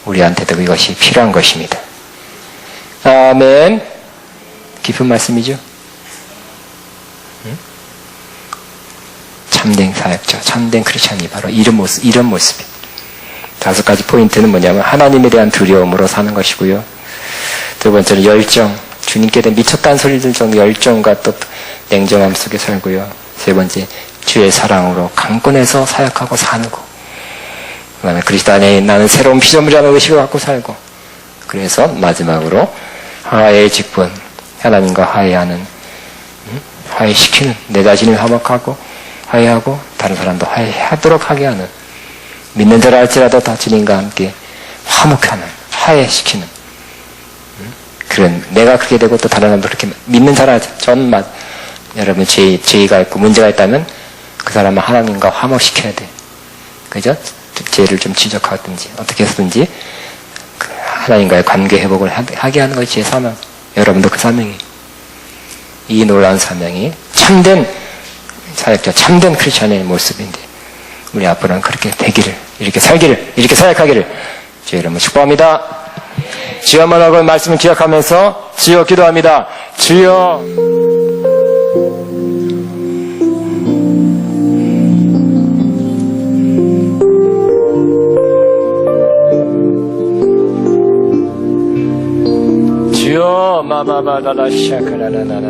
우리한테도 이것이 필요한 것입니다. 아멘. 깊은 말씀이죠. 참된 사역자, 참된 크리스찬이 바로 이런 모습이에요. 5가지 포인트는 뭐냐면 하나님에 대한 두려움으로 사는 것이고요. 두 번째는 열정, 주님께 대한 미쳤다는 소리 들 정도 열정과 또 냉정함 속에 살고요. 세 번째, 주의 사랑으로 강권해서 사역하고 사는 거. 그 다음에 그리스도 안에 나는 새로운 피조물이라는 의식을 갖고 살고. 그래서 마지막으로 화해의 직분, 하나님과 화해하는, 화해시키는, 내 자신을 화목하고 화해하고 다른 사람도 화해하도록 하게 하는, 믿는 자라 할지라도 다 주님과 함께 화목하는, 화해시키는 그런, 내가 그렇게 되고 또 다른 사람도 그렇게 믿는 자라 여러분 죄가 있고 문제가 있다면 그 사람은 하나님과 화목시켜야 돼. 그죠? 죄를 좀 지적하든지 어떻게 해서든지 하나님과의 관계 회복을 하게 하는 것이 제 사명. 여러분도 그 사명이, 이 놀라운 사명이 참된 사역자, 참된 크리스천의 모습인데 우리 앞으로는 그렇게 되기를, 이렇게 살기를, 이렇게 사역하기를 주의 이름으로 축복합니다. 주여만 하고 말씀을 기억하면서 주여 기도합니다. 주여. 주여 마바바다라 샤카라라라라.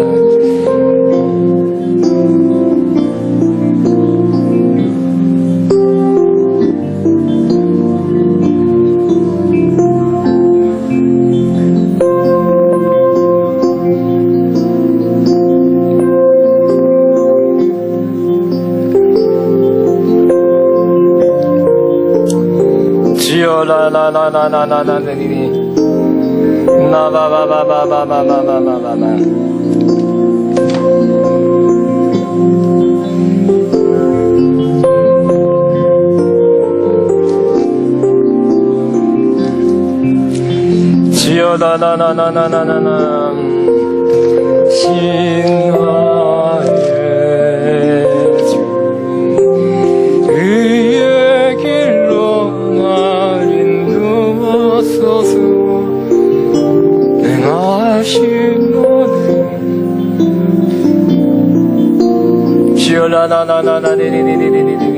주여 라라라라라라라라리 나바바바바바바바바바바바. 주여 주여 나나나나나나나 신하의 주 의의 길로 날 인도하소서 행하시노니 주여 나나나나나니니니니니니